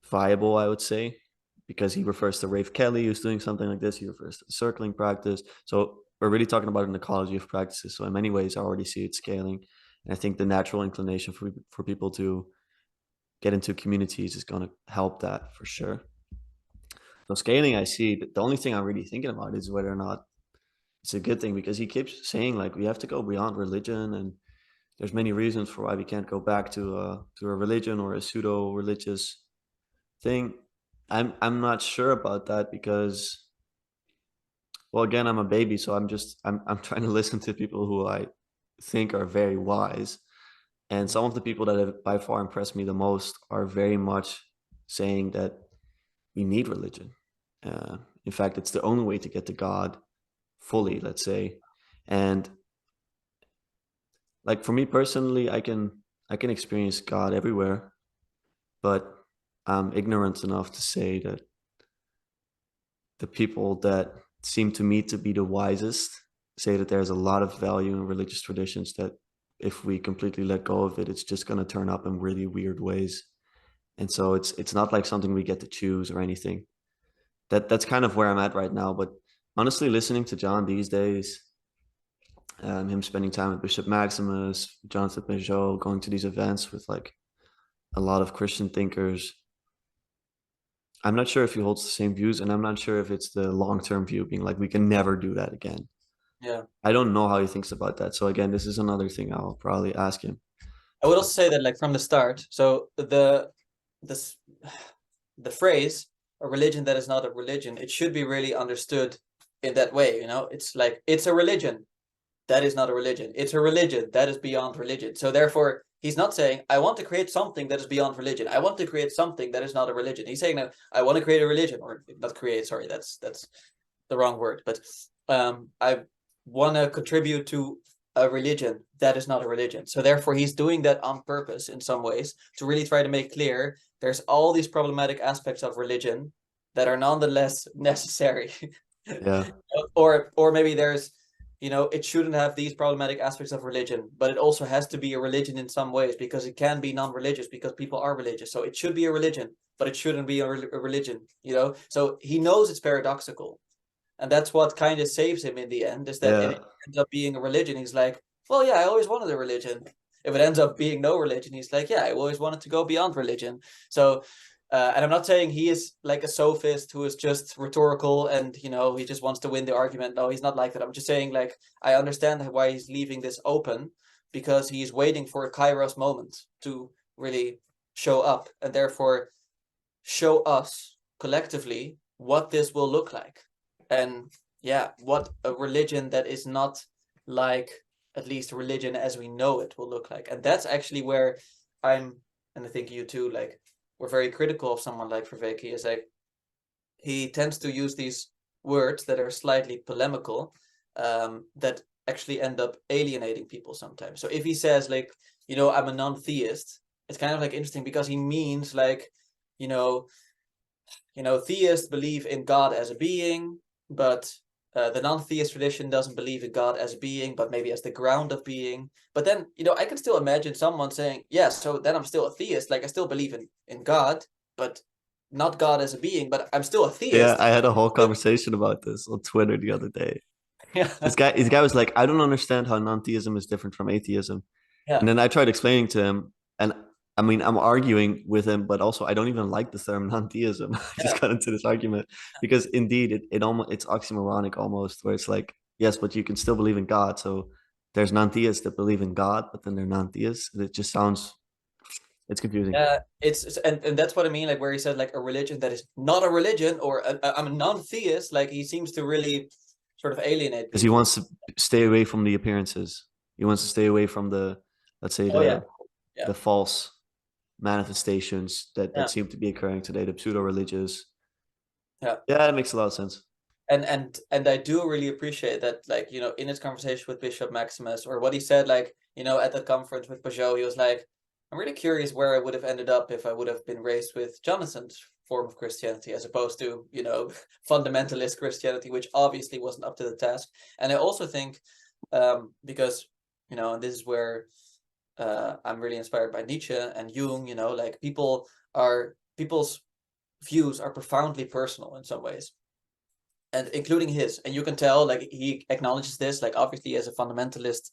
A: viable, I would say, because he refers to Rafe Kelly, who's doing something like this. He refers to the circling practice. So we're really talking about an ecology of practices. So in many ways, I already see it scaling. And I think the natural inclination for people to get into communities is going to help that for sure. So scaling, I see. The only thing I'm really thinking about is whether or not it's a good thing, because he keeps saying like we have to go beyond religion, and there's many reasons for why we can't go back to a religion or a pseudo religious thing. I'm not sure about that because, well, again, I'm a baby, so I'm trying to listen to people who I think are very wise, and some of the people that have by far impressed me the most are very much saying that we need religion. In fact, it's the only way to get to God fully, let's say. And like for me personally, I can experience God everywhere, but I'm ignorant enough to say that the people that seem to me to be the wisest say that there's a lot of value in religious traditions that if we completely let go of it, it's just going to turn up in really weird ways. And so it's not like something we get to choose or anything. That's kind of where I'm at right now. But honestly, listening to John these days, him spending time with Bishop Maximus, Jonathan Peugeot, going to these events with like a lot of Christian thinkers, I'm not sure if he holds the same views, and I'm not sure if it's the long-term view being like we can never do that again.
B: Yeah.
A: I don't know how he thinks about that. So again, this is another thing I'll probably ask him.
B: I would also say that, like, from the start, so this the phrase "a religion that is not a religion," it should be really understood in that way. It's like, it's a religion that is not a religion. It's a religion that is beyond religion. So therefore, he's not saying, I want to create something that is beyond religion. I want to create something that is not a religion. He's saying, no, I want to create a religion, or not create, sorry, that's the wrong word. But I want to contribute to a religion that is not a religion. So therefore, he's doing that on purpose in some ways to really try to make clear there's all these problematic aspects of religion that are nonetheless necessary.
A: Yeah.
B: Or maybe there's it shouldn't have these problematic aspects of religion, but it also has to be a religion in some ways, because it can be non-religious because people are religious. So it should be a religion, but it shouldn't be a religion, So he knows it's paradoxical. And that's what kind of saves him in the end, is that if
A: Yeah.
B: it ends up being a religion, he's like, well, yeah, I always wanted a religion. If it ends up being no religion, he's like, yeah, I always wanted to go beyond religion. So, and I'm not saying he is like a sophist who is just rhetorical and, he just wants to win the argument. No, he's not like that. I'm just saying, like, I understand why he's leaving this open, because he's waiting for a Kairos moment to really show up, and therefore show us collectively what this will look like. And yeah, what a religion that is not like, at least religion as we know it, will look like. And that's actually where I'm, and I think you too, like, we're very critical of someone like Vervaeke, is like, he tends to use these words that are slightly polemical, that actually end up alienating people sometimes. So if he says, like, I'm a non-theist, it's kind of like interesting, because he means like, you know, theists believe in God as a being, but the non-theist tradition doesn't believe in God as a being, but maybe as the ground of being. But then, I can still imagine someone saying, yeah, so then I'm still a theist. Like, I still believe in God, but not God as a being, but I'm still a
A: Yeah,
B: theist.
A: I had a whole conversation about this on Twitter the other day.
B: Yeah,
A: This guy was like, I don't understand how non-theism is different from atheism.
B: yeah,
A: And then I tried explaining to him, and I mean, I'm arguing with him, but also I don't even like the term non-theism. I
B: yeah,
A: just got into this argument because indeed it's oxymoronic almost, where it's like, yes, but you can still believe in God. So there's non-theists that believe in God, but then they're non-theists. And it just sounds, it's confusing
B: yeah. And that's what I mean, like, where he said, like, a religion that is not a religion, or I'm a non-theist. Like, he seems to really sort of alienate
A: because he
B: people.
A: wants to stay away from the appearances. He wants to stay away from the, let's say
B: Oh yeah, yeah,
A: the false manifestations that
B: yeah,
A: seem to be occurring today, the pseudo religious.
B: yeah.
A: Yeah, that makes a lot of sense.
B: And I do really appreciate that, like, in his conversation with Bishop Maximus, or what he said, like, at the conference with Pajot, he was like, I'm really curious where I would have ended up if I would have been raised with Jonathan's form of Christianity, as opposed to, fundamentalist Christianity, which obviously wasn't up to the task. And I also think, because, and this is where I'm really inspired by Nietzsche and Jung, like, people's views are profoundly personal in some ways, and including his. And you can tell, like, he acknowledges this, like, obviously he has a fundamentalist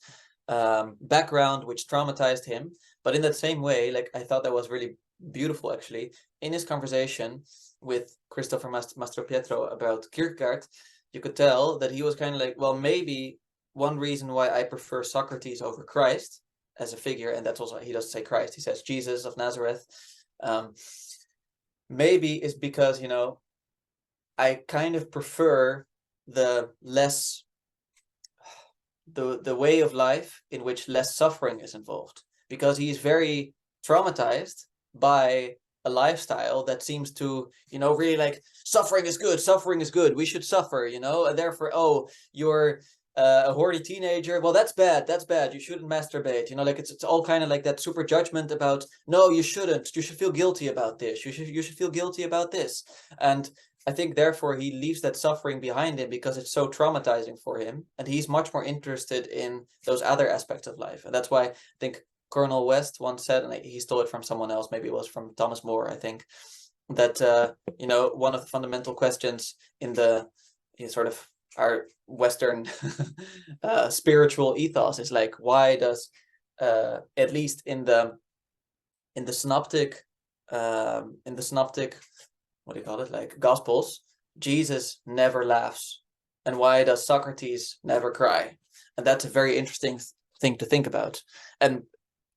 B: background which traumatized him, but in that same way, like, I thought that was really beautiful, actually, in his conversation with Christopher Mastro Pietro about Kierkegaard. You could tell that he was kind of like, well, maybe one reason why I prefer Socrates over Christ as a figure, and that's also, he doesn't say Christ, he says Jesus of Nazareth, maybe is because, I kind of prefer the less the way of life in which less suffering is involved, because he's very traumatized by a lifestyle that seems to, really, like, suffering is good, we should suffer, and therefore, oh, you're a horny teenager, well, that's bad, you shouldn't masturbate, like, it's all kind of like that super judgment about, no, you shouldn't, you should feel guilty about this, you should feel guilty about this. And I think therefore he leaves that suffering behind him because it's so traumatizing for him, and he's much more interested in those other aspects of life. And that's why I think Colonel West once said, and he stole it from someone else, maybe it was from Thomas More, I think, that one of the fundamental questions in the sort of our Western spiritual ethos is, like, why does at least in the synoptic what do you call it, like, gospels, Jesus never laughs, and why does Socrates never cry? And that's a very interesting thing to think about. And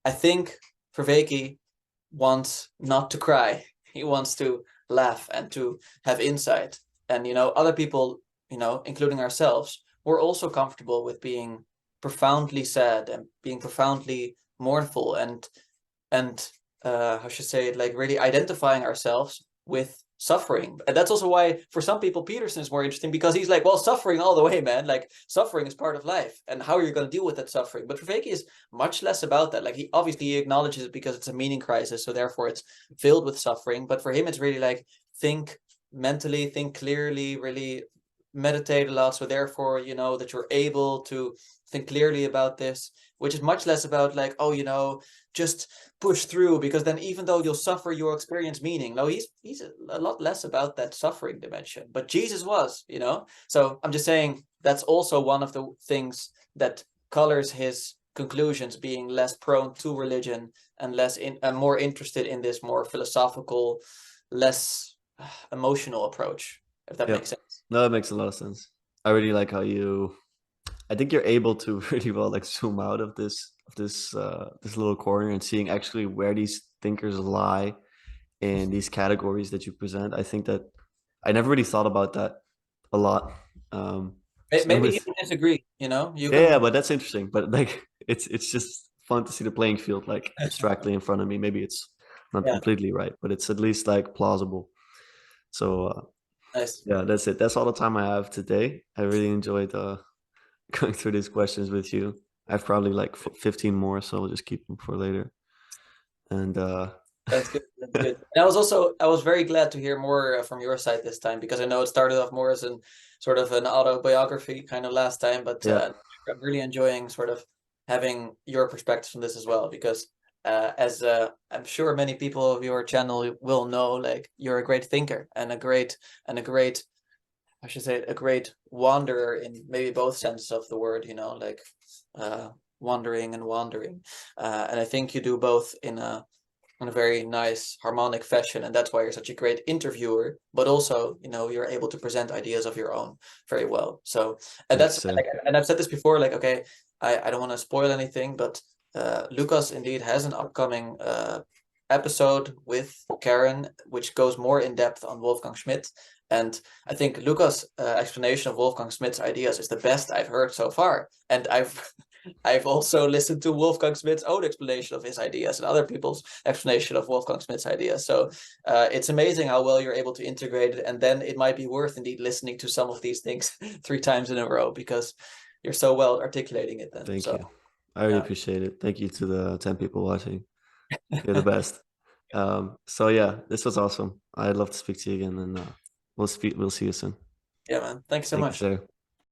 B: I think Vervaeke wants not to cry, he wants to laugh and to have insight. And other people, including ourselves, we're also comfortable with being profoundly sad and being profoundly mournful, and how should I say it, like, really identifying ourselves with suffering. And that's also why for some people Peterson is more interesting, because he's like, well, suffering all the way, man, like, suffering is part of life, and how are you going to deal with that suffering? But Vervaeke is much less about that. Like, he obviously acknowledges it because it's a meaning crisis, so therefore it's filled with suffering, but for him it's really like, think mentally, think clearly, really meditate a lot, so therefore, you know, that you're able to think clearly about this, which is much less about like, oh, you know, just push through, because then even though you'll suffer, you'll experience meaning. No, he's a lot less about that suffering dimension, but Jesus was, you know. So I'm just saying that's also one of the things that colors his conclusions, being less prone to religion and less more interested in this more philosophical, less emotional approach, if that
A: Yeah.
B: makes sense.
A: No, that makes a lot of sense. I really like how I think you're able to really well like zoom out of this little corner and seeing actually where these thinkers lie in these categories that you present. I think that I never really thought about that a lot. Same
B: Maybe you
A: with
B: disagree, you know, you
A: yeah, yeah,
B: can.
A: but that's interesting. But like it's just fun to see the playing field like abstractly in front of me. Maybe it's not
B: Yeah,
A: completely right, but it's at least like plausible. So
B: nice.
A: yeah, that's it. That's all the time I have today. I really enjoyed going through these questions with you. I have probably like 15 more, so we'll just keep them for later. And
B: That's good. That's good. And I was very glad to hear more from your side this time, because I know it started off more as an sort of an autobiography kind of last time, but
A: yeah,
B: I'm really enjoying sort of having your perspectives on this as well, because as I'm sure many people of your channel will know, like you're a great thinker and a great I should say a great wanderer in maybe both senses of the word, you know, like wandering and wandering. And I think you do both in a very nice harmonic fashion, and that's why you're such a great interviewer, but also, you know, you're able to present ideas of your own very well. So, and
A: thanks,
B: that's
A: sir.
B: like, and I've said this before, like, okay, I don't want to spoil anything, but Lucas indeed has an upcoming episode with Karen, which goes more in depth on Wolfgang Schmidt. And I think Lucas' explanation of Wolfgang Schmidt's ideas is the best I've heard so far. And I've also listened to Wolfgang Schmidt's own explanation of his ideas and other people's explanation of Wolfgang Schmidt's ideas. So it's amazing how well you're able to integrate it. And then it might be worth indeed listening to some of these things 3 times in a row, because you're so well articulating it then.
A: Thank
B: So
A: you. I really
B: yeah,
A: appreciate it. Thank you to the 10 people watching. You're the best. So yeah, this was awesome. I'd love to speak to you again, and we'll see you soon.
B: yeah, man. Thanks so
A: Thank you,
B: much.
A: sir.